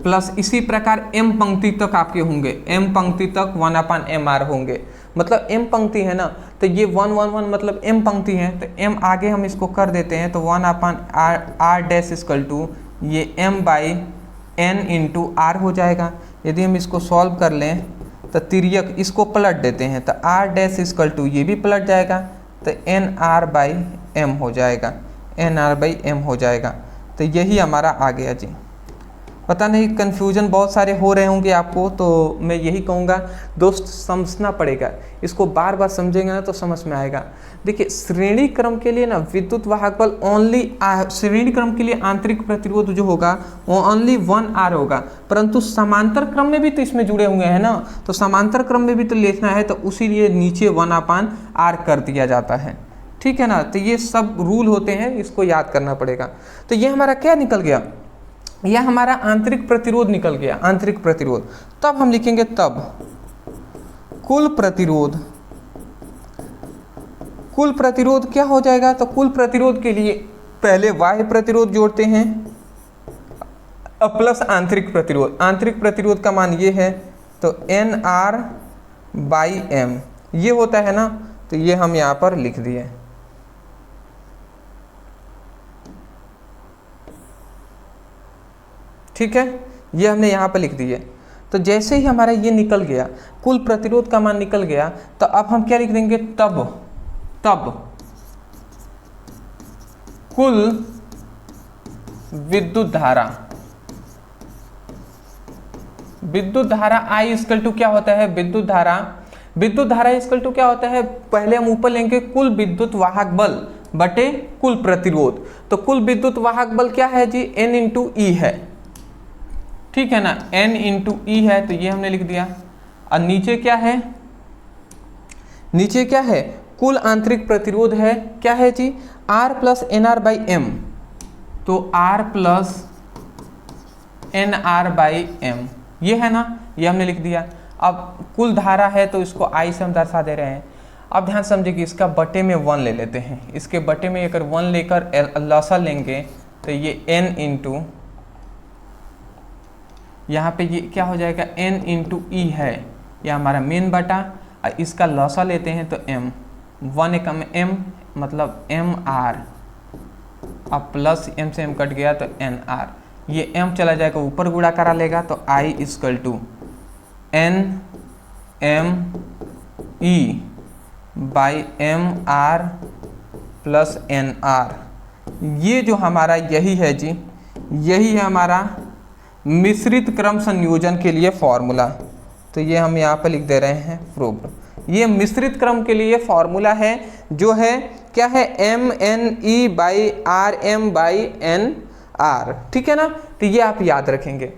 plus इसी प्रकार m पंक्ति तक आपके होंगे, m पंक्ति तक 1/m r होंगे। मतलब m पंक्ति है ना तो ये 1 मतलब m पंक्ति है तो m आगे हम इसको कर देते हैं तो 1/r डैश इक्वल टू ये m/n इंटू r हो जाएगा। यदि हम इसको सॉल्व कर लें तो तिर्यक इसको पलट देते हैं तो r डैश इक्वल टू ये भी पलट जाएगा तो nr/m हो जाएगा, nr/m हो जाएगा। तो यही हमारा आ गया जी। पता नहीं कन्फ्यूजन बहुत सारे हो रहे होंगे आपको, तो मैं यही कहूँगा दोस्त समझना पड़ेगा, इसको बार बार समझेंगे ना तो समझ में आएगा। देखिए श्रेणी क्रम के लिए ना विद्युत वाहक बल ओनली श्रेणी क्रम के लिए आंतरिक प्रतिरोध जो होगा वो ओनली 1r होगा, परंतु समांतर क्रम में भी तो इसमें जुड़े हुए हैं ना, तो समांतर क्रम में भी तो लिखना है तो उसी लिए नीचे 1/r कर दिया जाता है, ठीक है ना। तो ये सब रूल होते हैं, इसको याद करना पड़ेगा। तो ये हमारा क्या निकल गया, यह हमारा आंतरिक प्रतिरोध निकल गया, आंतरिक प्रतिरोध। तब हम लिखेंगे तब कुल प्रतिरोध कुल प्रतिरोध क्या हो जाएगा, तो कुल प्रतिरोध के लिए पहले बाह्य प्रतिरोध जोड़ते हैं प्लस आंतरिक प्रतिरोध। आंतरिक प्रतिरोध का मान ये है, तो NR/M ये होता है ना, तो ये हम यहाँ पर लिख दिए। ठीक है, ये हमने यहाँ पर लिख दिए। तो जैसे ही हमारा ये निकल गया, कुल प्रतिरोध का मान निकल गया, तो अब हम क्या लिख देंगे, तब कुल विद्युत धारा I इक्वल टू क्या होता है, विद्युत धारा इक्वल टू क्या होता है, पहले हम ऊपर लेंगे कुल विद्युत वाहक बल बटे कुल प्रतिरोध। तो कुल विद्युत वाहक बल क्या है जी, N × E है, ठीक है ना, N × E है, तो ये हमने लिख दिया। और नीचे क्या है, कुल आंतरिक प्रतिरोध है, क्या है जी, R + NR/M, तो R + NR/M ये है ना, ये हमने लिख दिया। अब कुल धारा है तो इसको I से हम दर्शा दे रहे हैं। अब ध्यान समझिए कि इसका बटे में 1 ले लेते हैं, इसके बटे में अगर 1 लेकर लसा लेंगे तो ये N × यहाँ पे ये क्या हो जाएगा, N × E है, ये हमारा मेन बटा, और इसका लसा लेते हैं तो M, 1 एकम M मतलब MR, अब प्लस M से M कट गया तो NR, ये M चला जाएगा ऊपर गुणा करा लेगा, तो I equal to NME/MR + NR। ये जो हमारा यही है जी, यही है हमारा मिश्रित क्रम संयोजन के लिए फॉर्मूला। तो ये हम यहाँ पर लिख दे रहे हैं प्रूव्ड। ये मिश्रित क्रम के लिए फॉर्मूला है, जो है क्या है, MNE/RM/NR, ठीक है ना। तो ये आप याद रखेंगे।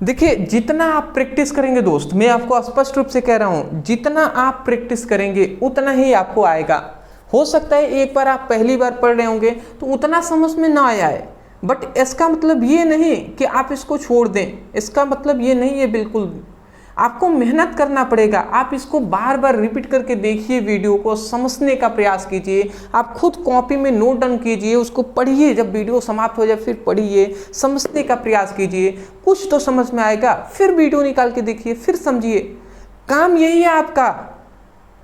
देखिए, जितना आप प्रैक्टिस करेंगे दोस्त, मैं आपको स्पष्ट रूप से कह रहा हूँ, जितना आप प्रैक्टिस करेंगे उतना ही आपको आएगा। हो सकता है एक बार आप पहली बार पढ़ रहे होंगे तो उतना समझ में ना आया है, बट इसका मतलब ये नहीं कि आप इसको छोड़ दें, इसका मतलब ये नहीं है, बिल्कुल आपको मेहनत करना पड़ेगा। आप इसको बार बार रिपीट करके देखिए, वीडियो को समझने का प्रयास कीजिए, आप खुद कॉपी में नोट डाउन कीजिए, उसको पढ़िए, जब वीडियो समाप्त हो जाए फिर पढ़िए, समझने का प्रयास कीजिए, कुछ तो समझ में आएगा, फिर वीडियो निकाल के देखिए, फिर समझिए। काम यही है आपका,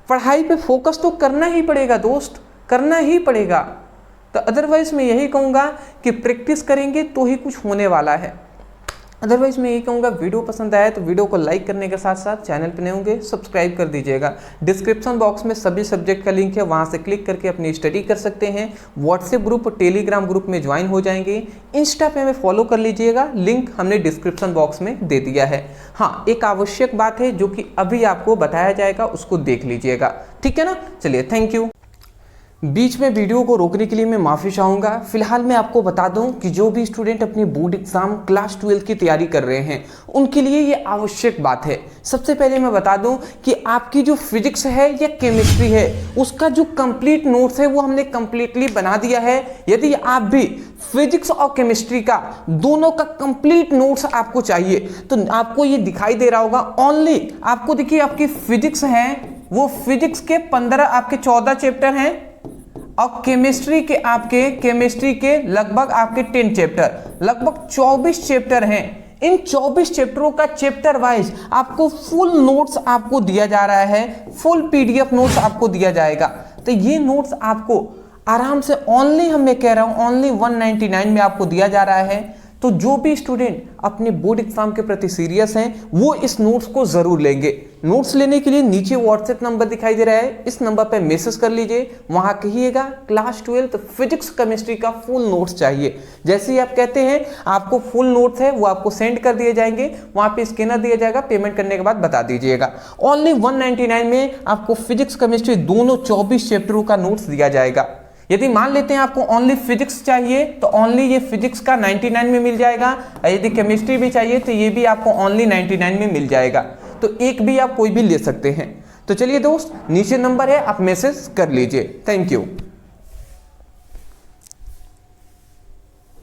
पढ़ाई पे फोकस तो करना ही पड़ेगा दोस्त, करना ही पड़ेगा। तो अदरवाइज मैं यही कहूँगा कि प्रैक्टिस करेंगे तो ही कुछ होने वाला है। अदरवाइज मैं यही कहूँगा, वीडियो पसंद आया तो वीडियो को लाइक करने के साथ साथ चैनल पर नए होंगे सब्सक्राइब कर दीजिएगा। डिस्क्रिप्शन बॉक्स में सभी सब्जेक्ट का लिंक है, वहाँ से क्लिक करके अपनी स्टडी कर सकते हैं। व्हाट्सएप ग्रुप और टेलीग्राम ग्रुप में ज्वाइन हो जाएंगे। इंस्टा पे हमें फॉलो कर लीजिएगा, लिंक हमने डिस्क्रिप्शन बॉक्स में दे दिया है। हाँ, एक आवश्यक बात है जो कि अभी आपको बताया जाएगा, उसको देख लीजिएगा, ठीक है ना। चलिए, थैंक यू। बीच में वीडियो को रोकने के लिए मैं माफ़ी चाहूँगा। फिलहाल मैं आपको बता दूं कि जो भी स्टूडेंट अपनी बोर्ड एग्जाम क्लास 12 की तैयारी कर रहे हैं उनके लिए ये आवश्यक बात है। सबसे पहले मैं बता दूं कि आपकी जो फिजिक्स है या केमिस्ट्री है उसका जो कंप्लीट नोट्स है वो हमने कंप्लीटली बना दिया है। यदि आप भी फिजिक्स और केमिस्ट्री का दोनों का कंप्लीट नोट्स आपको चाहिए तो आपको ये दिखाई दे रहा होगा। ओनली आपको देखिए, आपकी फिजिक्स है वो फिजिक्स के 15 आपके 14 चैप्टर हैं और केमिस्ट्री के लगभग आपके 10 चैप्टर, लगभग 24 चैप्टर हैं। इन 24 चैप्टरों का चैप्टर वाइज आपको फुल नोट्स आपको दिया जा रहा है, फुल पीडीएफ नोट्स आपको दिया जाएगा। तो ये नोट्स आपको आराम से ओनली, मैं कह रहा हूं ओनली 199 में आपको दिया जा रहा है। तो जो भी स्टूडेंट अपने बोर्ड एग्जाम के प्रति सीरियस हैं वो इस नोट्स को जरूर लेंगे। नोट्स लेने के लिए नीचे व्हाट्सएप नंबर दिखाई दे रहा है, इस नंबर पर मैसेज कर लीजिए, वहां कहिएगा क्लास 12 फिजिक्स केमिस्ट्री का फुल नोट्स चाहिए। जैसे ही आप कहते हैं आपको फुल नोट्स है वो आपको सेंड कर दिए जाएंगे, वहां पे स्कैनर दिया जाएगा, पेमेंट करने के बाद बता दीजिएगा। ओनली 199 में आपको फिजिक्स केमिस्ट्री दोनों 24 चैप्टरों का नोट्स दिया जाएगा। यदि मान लेते हैं आपको ओनली फिजिक्स चाहिए तो ओनली ये फिजिक्स का 99 में मिल जाएगा, और यदि केमिस्ट्री भी चाहिए तो ये भी आपको ओनली 99 में मिल जाएगा। तो एक भी आप कोई भी ले सकते हैं। तो चलिए दोस्त, नीचे नंबर है, आप मैसेज कर लीजिए। Thank you.